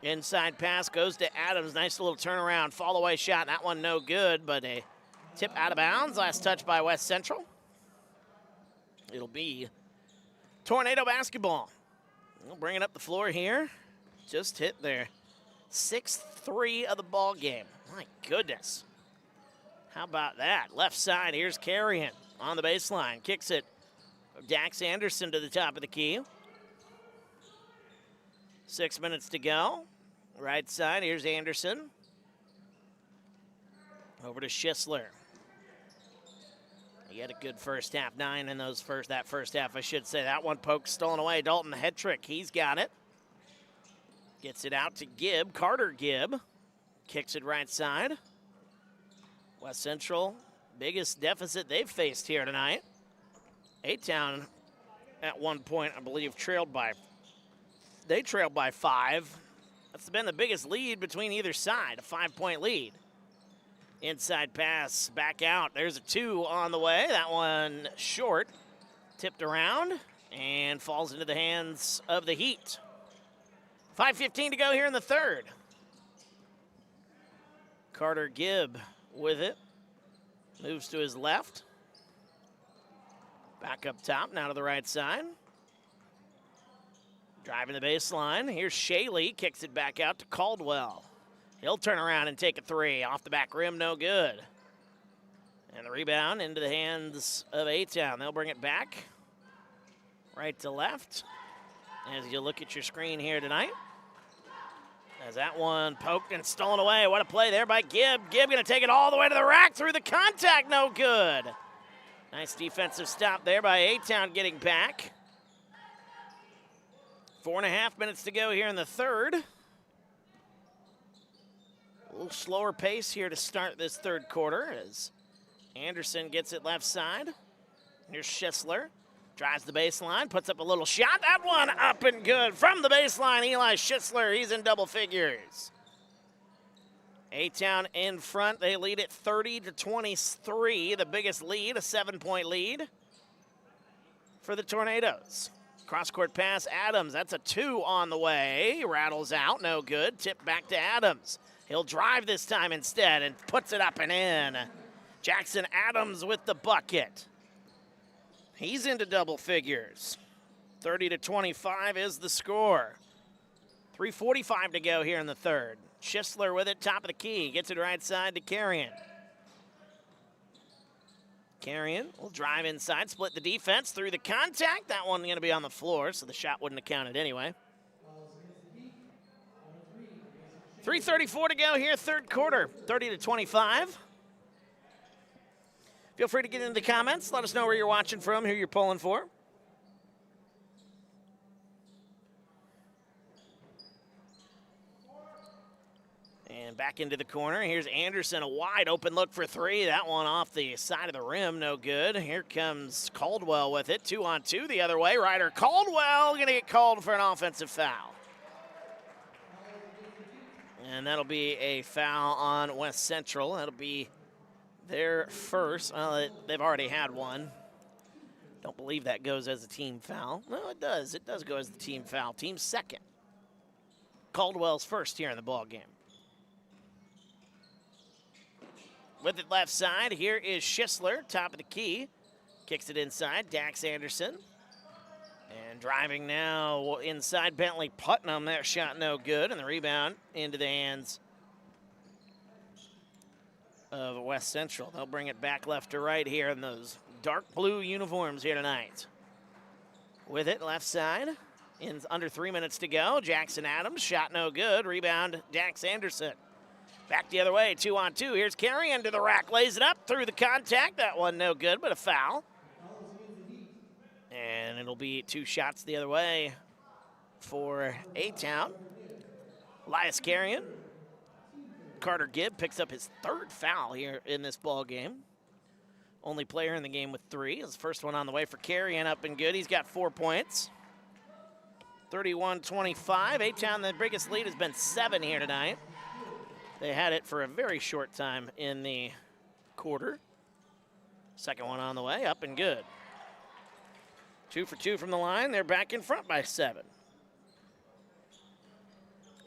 Inside pass goes to Adams. Nice little turnaround, fall away shot. That one no good, but a tip out of bounds. Last touch by West Central. It'll be Tornado basketball. We'll bring it up the floor here. Just hit their 6th 3 of the ball game. My goodness. How about that? Left side, here's Carrion on the baseline. Kicks it. Dax Anderson to the top of the key. 6 minutes to go. Right side, here's Anderson. Over to Schisler. He had a good first half, 9 in that first half, I should say. That one poke stolen away. Dalton Hetrick, he's got it. Gets it out to Gibb, Carter Gibb. Kicks it right side. West Central, biggest deficit they've faced here tonight. A-Town at one point, I believe, trailed by 5. That's been the biggest lead between either side, a 5-point lead. Inside pass, back out. There's a 2 on the way. That one short. Tipped around and falls into the hands of the Heat. 5:15 to go here in the third. Carter Gibb with it. Moves to his left. Back up top, now to the right side. Driving the baseline. Here's Shaley, kicks it back out to Caldwell. He'll turn around and take a 3. Off the back rim, no good. And the rebound into the hands of A-Town. They'll bring it back right to left as you look at your screen here tonight. As that one poked and stolen away. What a play there by Gibb. Gibb going to take it all the way to the rack through the contact, no good. Nice defensive stop there by A-Town getting back. 4.5 minutes to go here in the third. A little slower pace here to start this third quarter as Anderson gets it left side. Here's Schisler. Drives the baseline, puts up a little shot. That one up and good from the baseline. Eli Schisler, he's in double figures. A-Town in front. They lead it 30-23. The biggest lead, a 7-point lead for the Tornadoes. Cross-court pass, Adams. That's a 2 on the way. Rattles out, no good. Tip back to Adams. He'll drive this time instead and puts it up and in. Jackson Adams with the bucket. He's into double figures. 30-25 is the score. 3:45 to go here in the third. Schisler with it, top of the key. Gets it right side to Carrion. Carrion will drive inside, split the defense through the contact. That one going to be on the floor, so the shot wouldn't have counted anyway. 3:34 to go here, third quarter, 30-25. Feel free to get into the comments. Let us know where you're watching from, who you're pulling for. And back into the corner. Here's Anderson, a wide open look for 3. That one off the side of the rim, no good. Here comes Caldwell with it. 2-on-2 the other way. Ryder Caldwell going to get called for an offensive foul. And that'll be a foul on West Central. That'll be their first. Well, they've already had one. Don't believe that goes as a team foul. No, it does. It does go as the team foul. Team's second. Caldwell's first here in the ball game. With it left side, here is Schisler, top of the key. Kicks it inside, Dax Anderson. And driving now inside Bentley Putnam. That shot no good, and the rebound into the hands of West Central. They'll bring it back left to right here in those dark blue uniforms here tonight. With it left side, in under 3 minutes to go. Jackson Adams, shot no good. Rebound, Dax Anderson. Back the other way, 2-on-2. Here's Carrion to the rack, lays it up through the contact. That one no good, but a foul. And it'll be 2 shots the other way for A-Town. Elias Carrion. Carter Gibb picks up his 3rd foul here in this ball game. Only player in the game with 3. His first one on the way for Carrion, up and good. He's got 4 points. 31-25. A-Town, the biggest lead has been 7 here tonight. They had it for a very short time in the quarter. Second one on the way, up and good. 2 for 2 from the line. They're back in front by 7.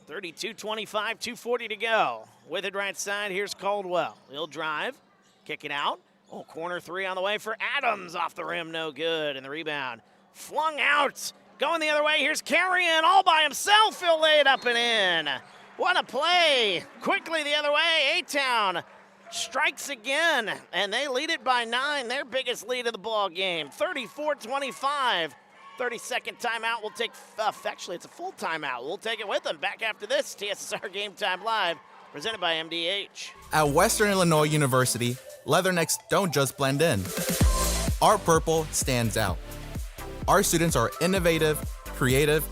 32-25, 2:40 to go. With it right side, here's Caldwell. He'll drive, kick it out. Oh, corner 3 on the way for Adams. Off the rim, no good. And the rebound flung out. Going the other way, here's Carrion all by himself. He'll lay it up and in. What a play. Quickly the other way, A-Town strikes again, and they lead it by 9, their biggest lead of the ball game. 34-25. 30-second timeout will take, actually it's a full timeout. We'll take it with them. Back after this, TSSR Game Time Live, presented by MDH. At Western Illinois University, leathernecks don't just blend in. Our purple stands out. Our students are innovative, creative,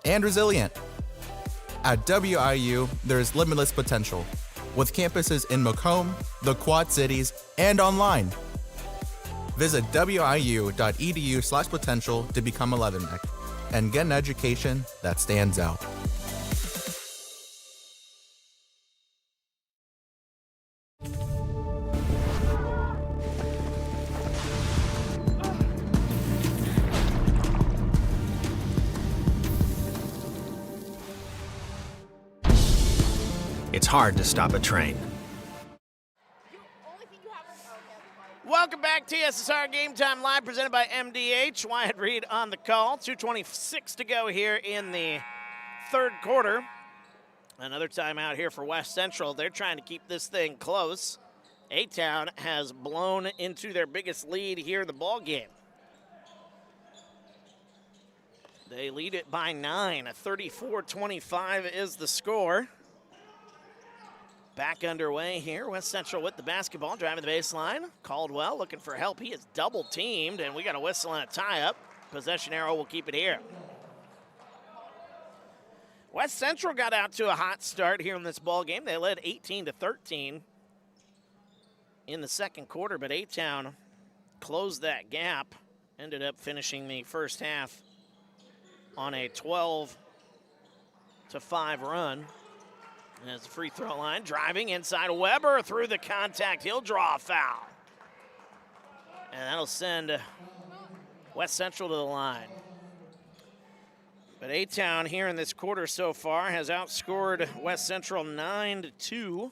and resilient. At WIU, there is limitless potential, with campuses in Macomb, the Quad Cities, and online. Visit wiu.edu/potential to become a leatherneck and get an education that stands out. It's hard to stop a train. Welcome back, TSSR Game Time Live, presented by MDH. Wyatt Reed on the call. 2:26 to go here in the third quarter. Another timeout here for West Central. They're trying to keep this thing close. A-Town has blown into their biggest lead here in the ball game. They lead it by 9. 34-25 is the score. Back underway here. West Central with the basketball, driving the baseline. Caldwell looking for help. He is double teamed, and we got a whistle and a tie-up. Possession arrow will keep it here. West Central got out to a hot start here in this ball game. They led 18-13 in the second quarter, but A-Town closed that gap ended up finishing the first half on a 12-5 run. And as the free throw line, driving inside Weber through the contact, he'll draw a foul. And that'll send West Central to the line. But A-Town here in this quarter so far has outscored West Central 9-2.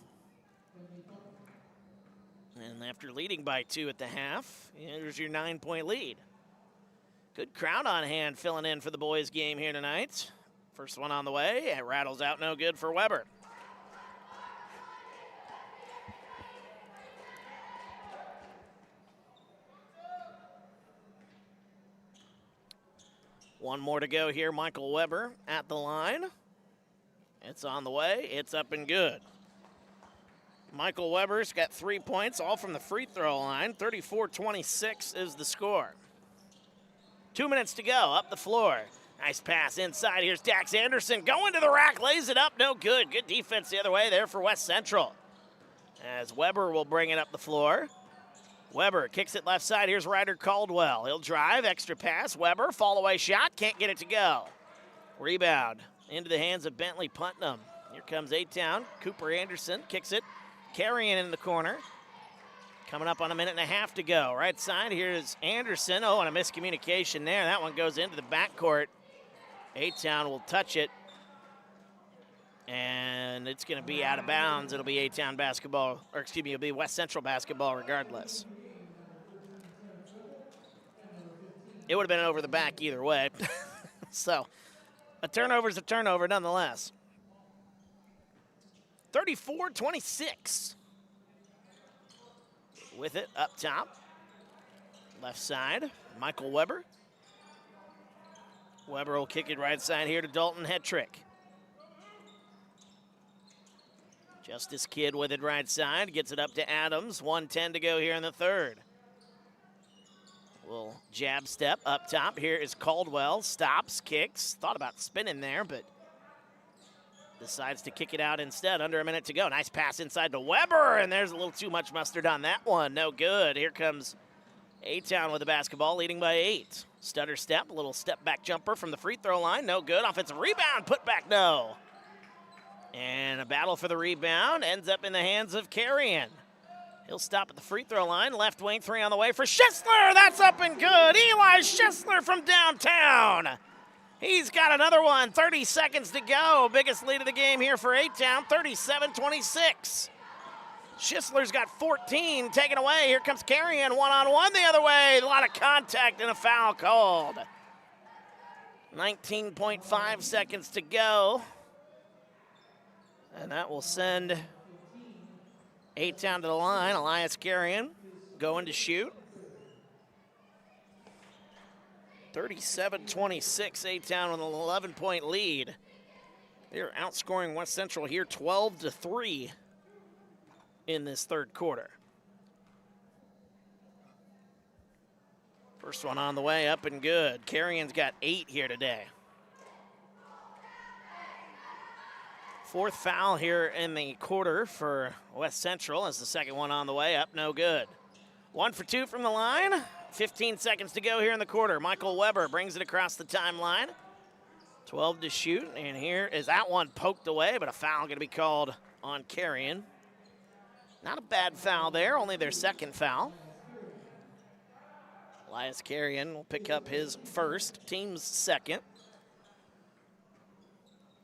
And after leading by 2 at the half, here's your 9-point lead. Good crowd on hand filling in for the boys game here tonight. First one on the way, it rattles out no good for Weber. One more to go here, Michael Weber at the line. It's on the way, it's up and good. Michael Weber's got 3 points, all from the free throw line. 34-26 is the score. 2 minutes to go, up the floor. Nice pass inside, here's Dax Anderson, going to the rack, lays it up, no good. Good defense the other way there for West Central. As Weber will bring it up the floor. Weber kicks it left side. Here's Ryder Caldwell. He'll drive, extra pass. Weber, fall away shot, can't get it to go. Rebound into the hands of Bentley Putnam. Here comes A-Town. Cooper Anderson kicks it. Carrying in the corner. Coming up on a minute and a half to go. Right side, here's Anderson. Oh, and a miscommunication there. That one goes into the backcourt. A-Town will touch it. And it's going to be out of bounds. It'll be A-Town basketball, or excuse me, it'll be West Central basketball regardless. It would have been over the back either way. So, a turnover's a turnover nonetheless. 34-26. With it up top. Left side, Michael Weber. Weber will kick it right side here to Dalton Hetrick. Justice Kidd with it right side, gets it up to Adams. 1:10 to go here in the third. Little jab step up top. Here is Caldwell, stops, kicks. Thought about spinning there, but decides to kick it out instead. Under a minute to go. Nice pass inside to Weber, and there's a little too much mustard on that one. No good. Here comes A-Town with the basketball, leading by 8. Stutter step, a little step back jumper from the free throw line. No good. Offensive rebound, put back, no. And a battle for the rebound ends up in the hands of Carrion. He'll stop at the free throw line. Left wing three on the way for Schisler. That's up and good. Eli Schisler from downtown. He's got another one. 30 seconds to go. Biggest lead of the game here for A-Town, 37-26. Schisler's got 14 taken away. Here comes Carrion, one-on-one the other way. A lot of contact and a foul called. 19.5 seconds to go. And that will send A-Town to the line. Elias Carrion going to shoot. 37-26, A-Town with an 11-point lead. They're outscoring West Central here 12-3 in this third quarter. First one on the way, up and good. Carrion's got 8 here today. Fourth foul here in the quarter for West Central as the second one on the way, up no good. 1 for 2 from the line. 15 seconds to go here in the quarter. Michael Weber brings it across the timeline. 12 to shoot, and here is that one poked away, but a foul going to be called on Carrion. Not a bad foul there, only their second foul. Elias Carrion will pick up his first, team's second.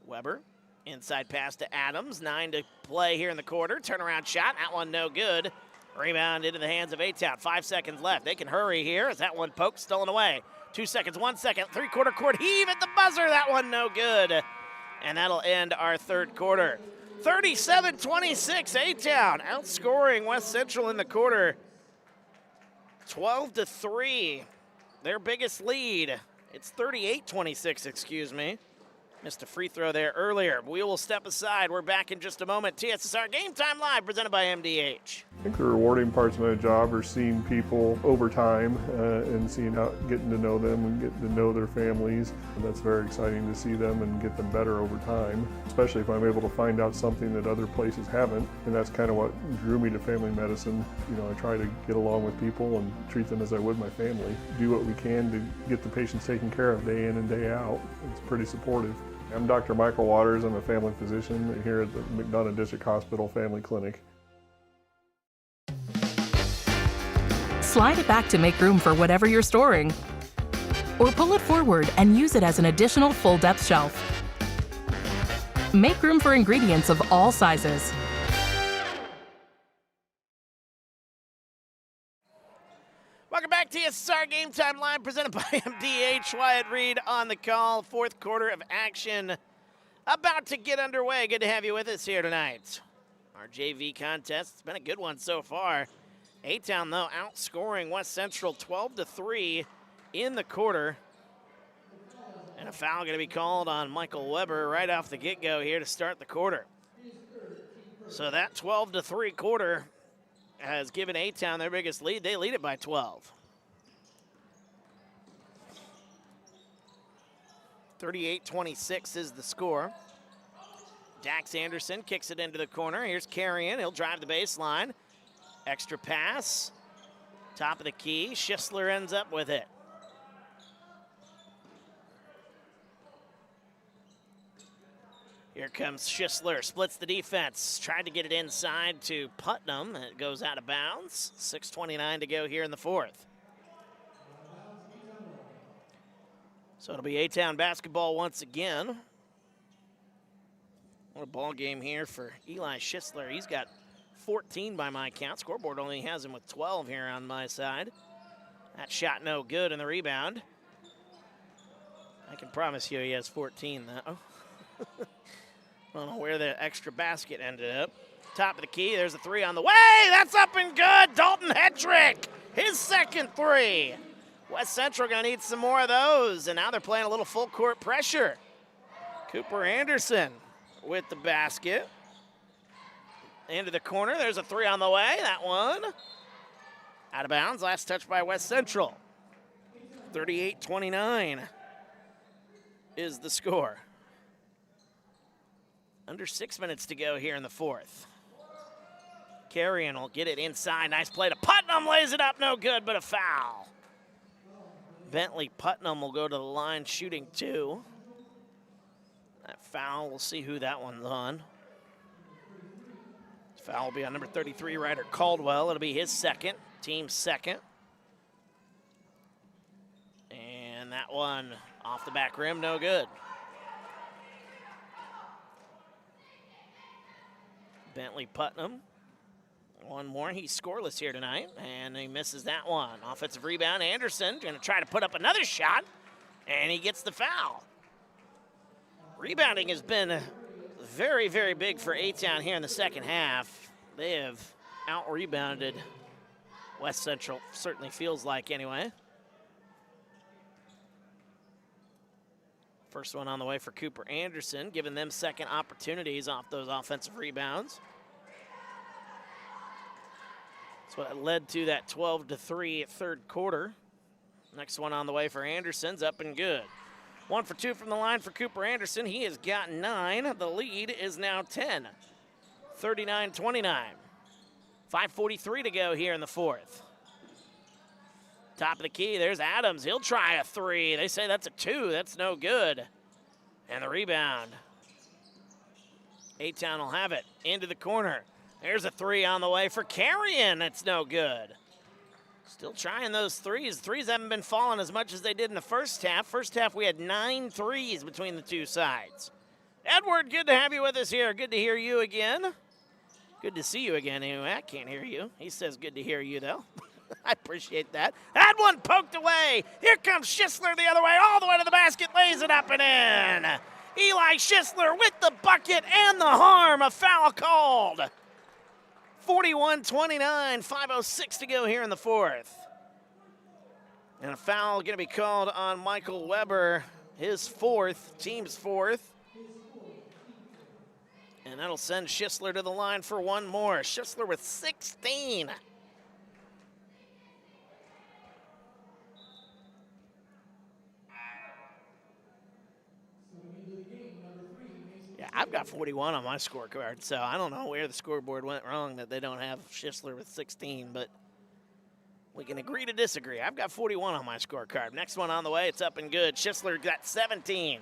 Weber, inside pass to Adams, 9 to play here in the quarter. Turnaround shot, that one no good. Rebound into the hands of A-Town. 5 seconds left. They can hurry here as that one poked, stolen away. 2 seconds, 1 second, three-quarter court heave at the buzzer. That one no good. And that'll end our third quarter. 37-26, A-Town outscoring West Central in the quarter. 12-3, their biggest lead. It's 38-26, excuse me. Missed a free throw there earlier. We will step aside. We're back in just a moment. TSSR Game Time Live, presented by MDH. I think the rewarding parts of my job are seeing people over time and getting to know them and getting to know their families. And that's very exciting to see them and get them better over time, especially if I'm able to find out something that other places haven't. And that's kind of what drew me to family medicine. I try to get along with people and treat them as I would my family. Do what we can to get the patients taken care of day in and day out. It's pretty supportive. I'm Dr. Michael Waters. I'm a family physician here at the McDonough District Hospital Family Clinic. Slide it back to make room for whatever you're storing. Or pull it forward and use it as an additional full-depth shelf. Make room for ingredients of all sizes. Welcome back to TSSR Game Time Live, presented by MDH. Wyatt Reed on the call. Fourth quarter of action about to get underway. Good to have you with us here tonight. Our JV contest, it's been a good one so far. A-Town, though, outscoring West Central 12-3 in the quarter. And a foul going to be called on Michael Weber right off the get-go here to start the quarter. So that 12-3 quarter has given A-Town their biggest lead. They lead it by 12. 38-26 is the score. Dax Anderson kicks it into the corner. Here's Carrion. He'll drive the baseline. Extra pass. Top of the key. Schisler ends up with it. Here comes Schisler, splits the defense. Tried to get it inside to Putnam. It goes out of bounds. 6:29 to go here in the fourth. So it'll be A-Town basketball once again. What a ball game here for Eli Schisler. He's got 14 by my count. Scoreboard only has him with 12 here on my side. That shot no good, and the rebound. I can promise you he has 14, though. I don't know where the extra basket ended up. Top of the key, there's a three on the way. That's up and good. Dalton Hedrick, his second three. West Central gonna need some more of those, and now they're playing a little full court pressure. Cooper Anderson with the basket. Into the corner, there's a three on the way. That one out of bounds. Last touch by West Central. 38-29 is the score. Under 6 minutes to go here in the fourth. Carrion will get it inside. Nice play to Putnam. Lays it up. No good, but a foul. Bentley Putnam will go to the line shooting two. That foul, we'll see who that one's on. Foul will be on number 33, Ryder Caldwell. It'll be his second, team second. And that one off the back rim, no good. Bentley Putnam, one more. He's scoreless here tonight, and he misses that one. Offensive rebound, Anderson going to try to put up another shot, and he gets the foul. Rebounding has been very, very big for A-Town here in the second half. They have out-rebounded West Central, certainly feels like anyway. First one on the way for Cooper Anderson, giving them second opportunities off those offensive rebounds. That's what led to that 12-3 third quarter. Next one on the way for Anderson's up and good. 1 for 2 from the line for Cooper Anderson. He has got 9. The lead is now 10. 39-29. 5:43 to go here in the fourth. Top of the key, there's Adams. He'll try a three. They say that's a 2. That's no good. And the rebound. A-Town will have it into the corner. There's a 3 on the way for Carrion. That's no good. Still trying those threes. Threes haven't been falling as much as they did in the first half. First half, we had 9 threes between the two sides. Edward, good to have you with us here. Good to hear you again. Good to see you again anyway. I can't hear you. He says good to hear you, though. I appreciate that. That one poked away. Here comes Schisler the other way, all the way to the basket, lays it up and in. Eli Schisler with the bucket and the harm. A foul called. 41-29, 5:06 to go here in the fourth. And a foul going to be called on Michael Weber. His fourth, team's fourth. And that'll send Schisler to the line for one more. Schisler with 16. Yeah, I've got 41 on my scorecard, so I don't know where the scoreboard went wrong that they don't have Schisler with 16, but we can agree to disagree. I've got 41 on my scorecard. Next one on the way, it's up and good. Schisler got 17.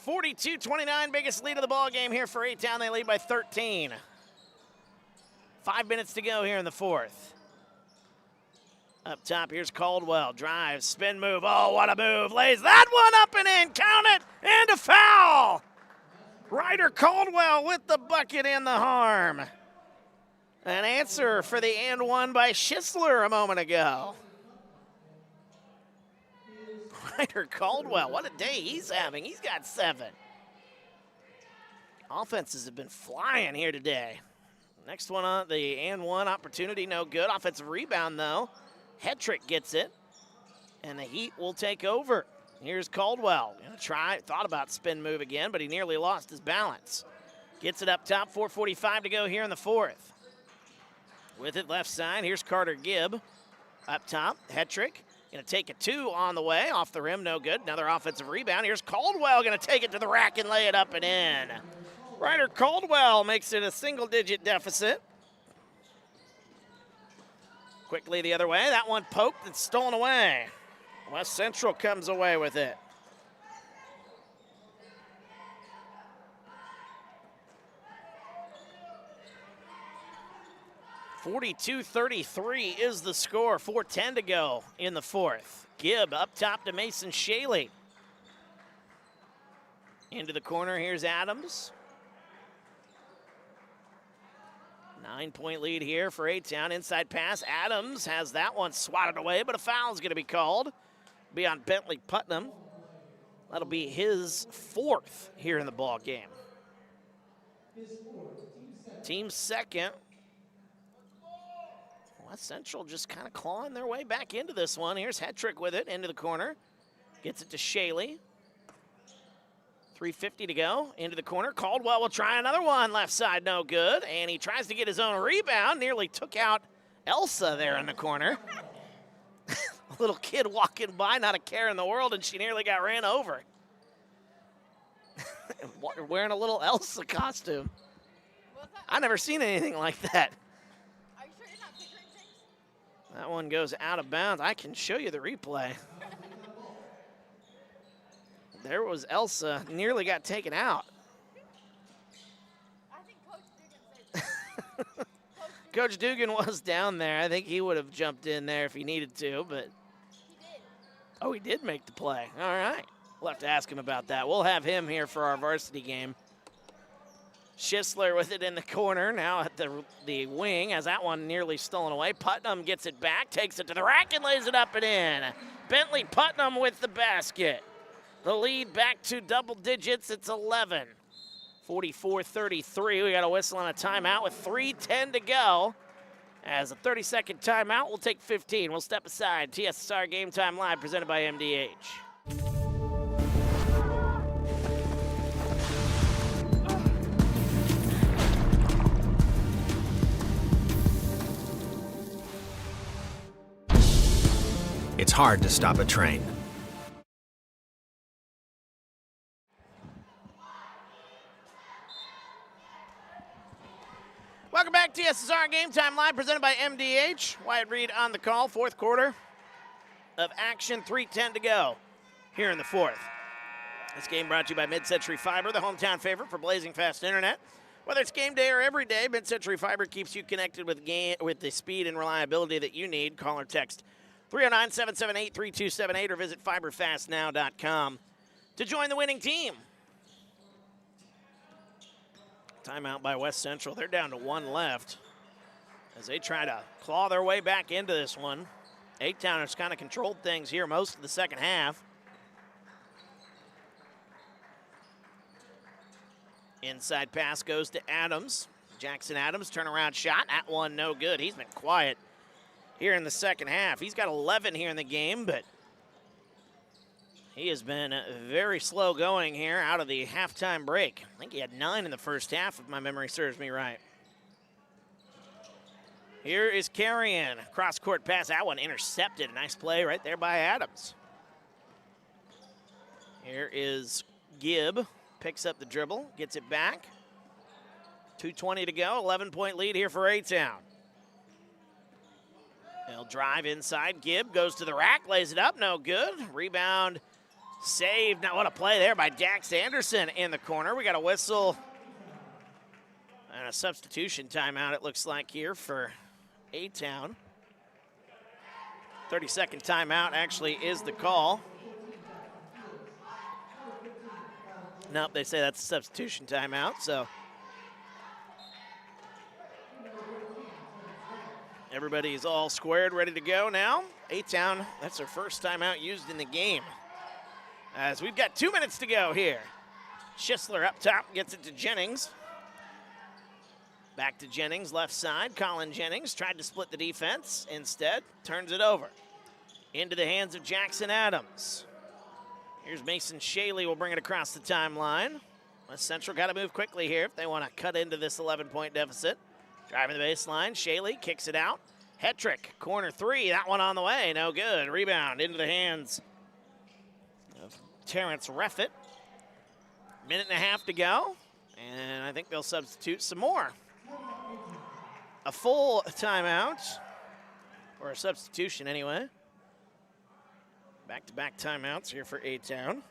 42-29, biggest lead of the ball game here for A-Town. They lead by 13. 5 minutes to go here in the fourth. Up top, here's Caldwell. Drives, spin move. Oh, what a move. Lays that one up and in. Count it, and a foul. Ryder Caldwell with the bucket and the harm. An answer for the and one by Schisler a moment ago. Ryder Caldwell, what a day he's having. He's got 7. Offenses have been flying here today. Next one on the and one opportunity, no good. Offensive rebound, though. Hetrick gets it, and the Heat will take over. Here's Caldwell. Gonna try, thought about spin move again, but he nearly lost his balance. Gets it up top, 4:45 to go here in the fourth. With it left side, here's Carter Gibb. Up top, Hetrick. Gonna take a 2 on the way, off the rim, no good. Another offensive rebound. Here's Caldwell, gonna take it to the rack and lay it up and in. Ryder Caldwell makes it a single-digit deficit. Quickly the other way, that one poked and stolen away. West Central comes away with it. .42-33 is the score, 4:10 to go in the fourth. Gibb up top to Mason Shaley. Into the corner, here's Adams. 9-point lead here for A-Town. Inside pass, Adams has that one swatted away, but a foul is going to be called. Be on Bentley Putnam. That'll be his 4th here in the ball game. Team second. West Central just kind of clawing their way back into this one. Here's Hetrick with it into the corner. Gets it to Shaley. 3:50 to go, into the corner. Caldwell will try another one, left side, no good. And he tries to get his own rebound, nearly took out Elsa there in the corner. A little kid walking by, not a care in the world, and she nearly got ran over. Wearing a little Elsa costume. I've never seen anything like that. Are you sure you're not picturing things? That one goes out of bounds. I can show you the replay. There was Elsa, nearly got taken out. I think Coach Dugan said Coach Dugan was down there. I think he would have jumped in there if he needed to, but. he did. Oh, he did make the play. All right. We'll have to ask him about that. We'll have him here for our varsity game. Schisler with it in the corner, now at the wing, as that one nearly stolen away. Putnam gets it back, takes it to the rack, and lays it up and in. Bentley Putnam with the basket. The lead back to double digits, it's 11. 44-33, we got a whistle on a timeout with 3:10 to go. As a 30-second timeout, we'll take 15. We'll step aside. TSSR Game Time Live, presented by MDH. It's hard to stop a train. Welcome back, TSSR Game Time Live, presented by MDH. Wyatt Reed on the call, fourth quarter of action, 3:10 to go here in the fourth. This game brought to you by Mid-Century Fiber, the hometown favorite for blazing fast internet. Whether it's game day or every day, Mid-Century Fiber keeps you connected with the speed and reliability that you need. Call or text 309-778-3278 or visit fiberfastnow.com to join the winning team. Timeout by West Central. They're down to 1 left as they try to claw their way back into this one. A-Towners kind of controlled things here most of the second half. Inside pass goes to Adams. Jackson Adams, turnaround shot. That one no good. He's been quiet here in the second half. He's got 11 here in the game, but He has been very slow going here out of the halftime break. I think he had 9 in the first half, if my memory serves me right. Here is Carrion. Cross-court pass. That one intercepted. Nice play right there by Adams. Here is Gibb. Picks up the dribble. Gets it back. 2:20 to go. 11-point lead here for A-Town. They'll drive inside. Gibb goes to the rack. Lays it up. No good. Rebound. Saved. Now what a play there by Dax Anderson in the corner. We got a whistle and a substitution timeout, it looks like, here for A-Town. 30-second timeout actually is the call. Nope, they say that's a substitution timeout, so everybody's all squared, ready to go now. A-Town, that's their first timeout used in the game. As we've got 2 minutes to go here. Schisler up top, gets it to Jennings. Back to Jennings, left side. Colin Jennings tried to split the defense. Instead, turns it over. Into the hands of Jackson Adams. Here's Mason Shaley, will bring it across the timeline. West Central got to move quickly here if they want to cut into this 11-point deficit. Driving the baseline, Shaley kicks it out. Hetrick, corner 3, that one on the way, no good. Rebound into the hands of Terrence Reffett. Minute and a half to go, and I think they'll substitute some more. A full timeout, or a substitution anyway. Back-to-back timeouts here for A-Town.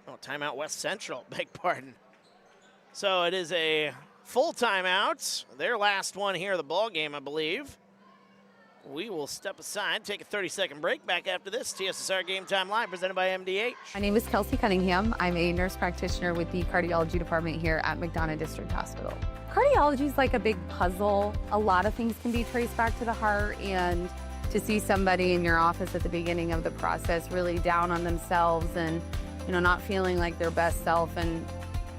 Oh, timeout West Central, beg pardon. So it is a full timeout. Their last one here of the ball game, I believe. We will step aside, take a 30-second break. Back after this, TSSR Game Time Live, presented by MDH. My name is Kelsey Cunningham. I'm a nurse practitioner with the cardiology department here at McDonough District Hospital. Cardiology is like a big puzzle. A lot of things can be traced back to the heart, and to see somebody in your office at the beginning of the process really down on themselves and, you know, not feeling like their best self, and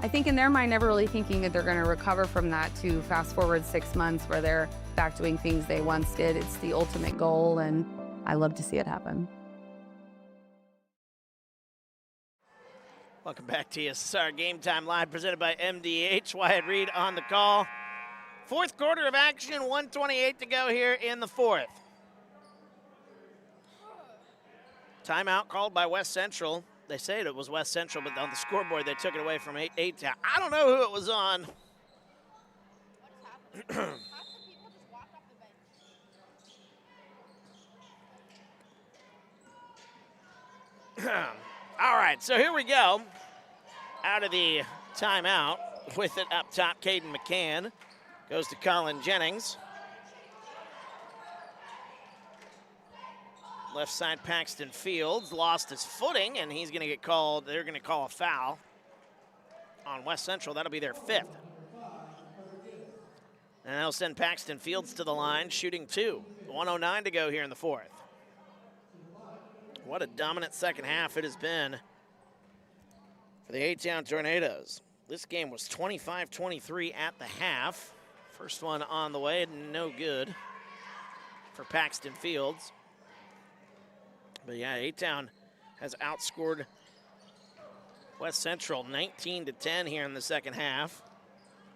I think in their mind never really thinking that they're going to recover from that, to fast forward 6 months where they're back doing things they once did. It's the ultimate goal, and I love to see it happen. Welcome back to TSSR Game Time Live, presented by MDH. Wyatt Reed on the call. Fourth quarter of action, 1:28 to go here in the fourth. Timeout called by West Central. They say it was West Central, but on the scoreboard they took it away from A-Town. I don't know who it was on. All right, so here we go. Out of the timeout with it up top, Caden McCann goes to Colin Jennings. Left side, Paxton Fields lost his footing, and he's going to get called. They're going to call a foul on West Central. That'll be their 5th. And they'll send Paxton Fields to the line, shooting 2. 1:09 to go here in the fourth. What a dominant second half it has been for the A-Town Tornadoes. This game was 25-23 at the half. First one on the way, no good for Paxton Fields. But yeah, A-Town has outscored West Central 19-10 here in the second half,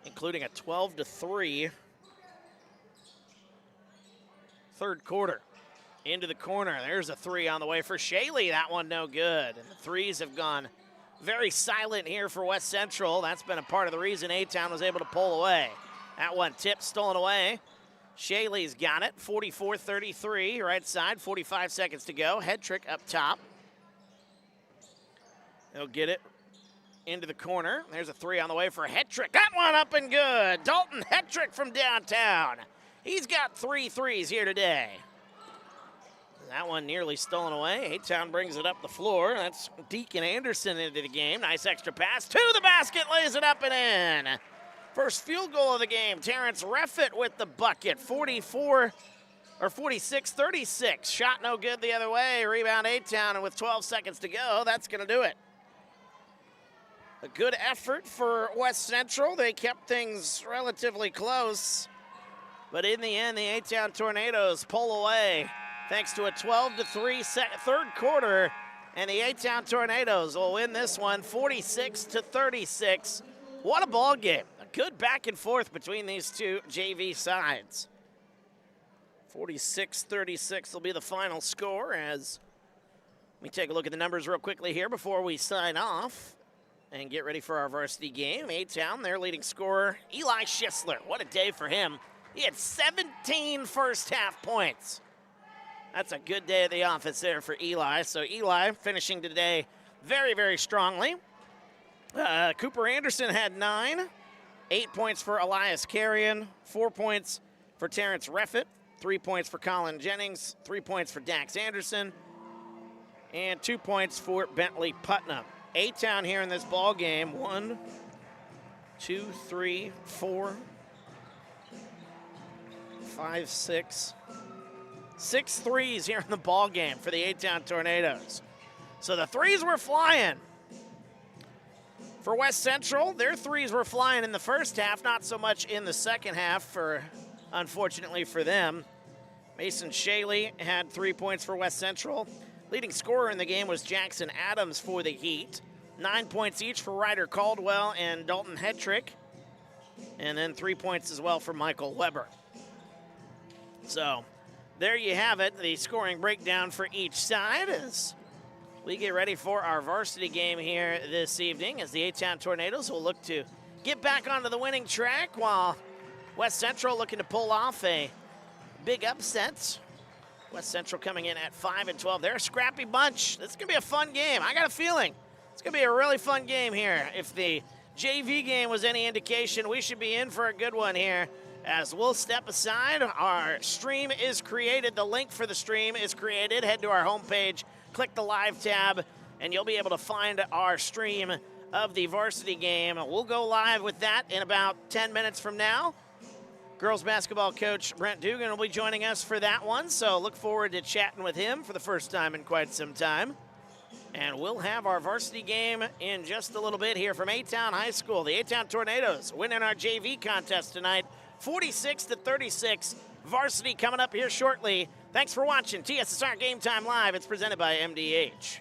including a 12-3 third quarter. Into the corner, there's a 3 on the way for Shaley. That one no good. And the threes have gone very silent here for West Central. That's been a part of the reason A-Town was able to pull away. That one tipped, stolen away. Shaley's got it, 44-33, right side, 45 seconds to go. Hetrick up top. They'll get it into the corner. There's a 3 on the way for Hetrick. That one up and good. Dalton Hetrick from downtown. He's got 3 threes here today. That one nearly stolen away. A-Town brings it up the floor. That's Deacon Anderson into the game. Nice extra pass to the basket, lays it up and in. First field goal of the game. Terrence Reffett with the bucket. 46-36. Shot no good the other way. Rebound A-Town, and with 12 seconds to go, that's going to do it. A good effort for West Central. They kept things relatively close. But in the end, the A-Town Tornadoes pull away thanks to a 12-3 third quarter, and the A-Town Tornadoes will win this one 46-36. What a ball game. A good back and forth between these two JV sides. 46-36 will be the final score as we take a look at the numbers real quickly here before we sign off and get ready for our varsity game. A-Town, their leading scorer, Eli Schisler. What a day for him. He had 17 first half points. That's a good day at the office there for Eli. So Eli finishing today very, very strongly. Cooper Anderson had 9. 8 points for Elias Carrion. 4 points for Terrence Reffett. 3 points for Colin Jennings. 3 points for Dax Anderson. And 2 points for Bentley Putnam. A-Town here in this ball game. 1, 2, 3, 4, 5, 6. 6 threes here in the ball game for the A-Town Tornadoes. So the threes were flying. For West Central, their threes were flying in the first half, not so much in the second half, unfortunately for them. Mason Shaley had 3 points for West Central. Leading scorer in the game was Jackson Adams for the Heat. 9 points each for Ryder Caldwell and Dalton Hetrick. And then 3 points as well for Michael Weber. So there you have it, the scoring breakdown for each side as we get ready for our varsity game here this evening as the A-Town Tornadoes will look to get back onto the winning track while West Central looking to pull off a big upset. West Central coming in at 5-12. They're a scrappy bunch. This is going to be a fun game. I got a feeling it's going to be a really fun game here. If the JV game was any indication, we should be in for a good one here. As we'll step aside, our stream is created. The link for the stream is created. Head to our homepage, click the live tab, and you'll be able to find our stream of the varsity game. We'll go live with that in about 10 minutes from now. Girls basketball coach Brent Dugan will be joining us for that one, so look forward to chatting with him for the first time in quite some time. And we'll have our varsity game in just a little bit here from A-Town High School. The A-Town Tornadoes winning our JV contest tonight, 46-36. Varsity coming up here shortly. Thanks for watching TSSR Game Time Live. It's presented by MDH.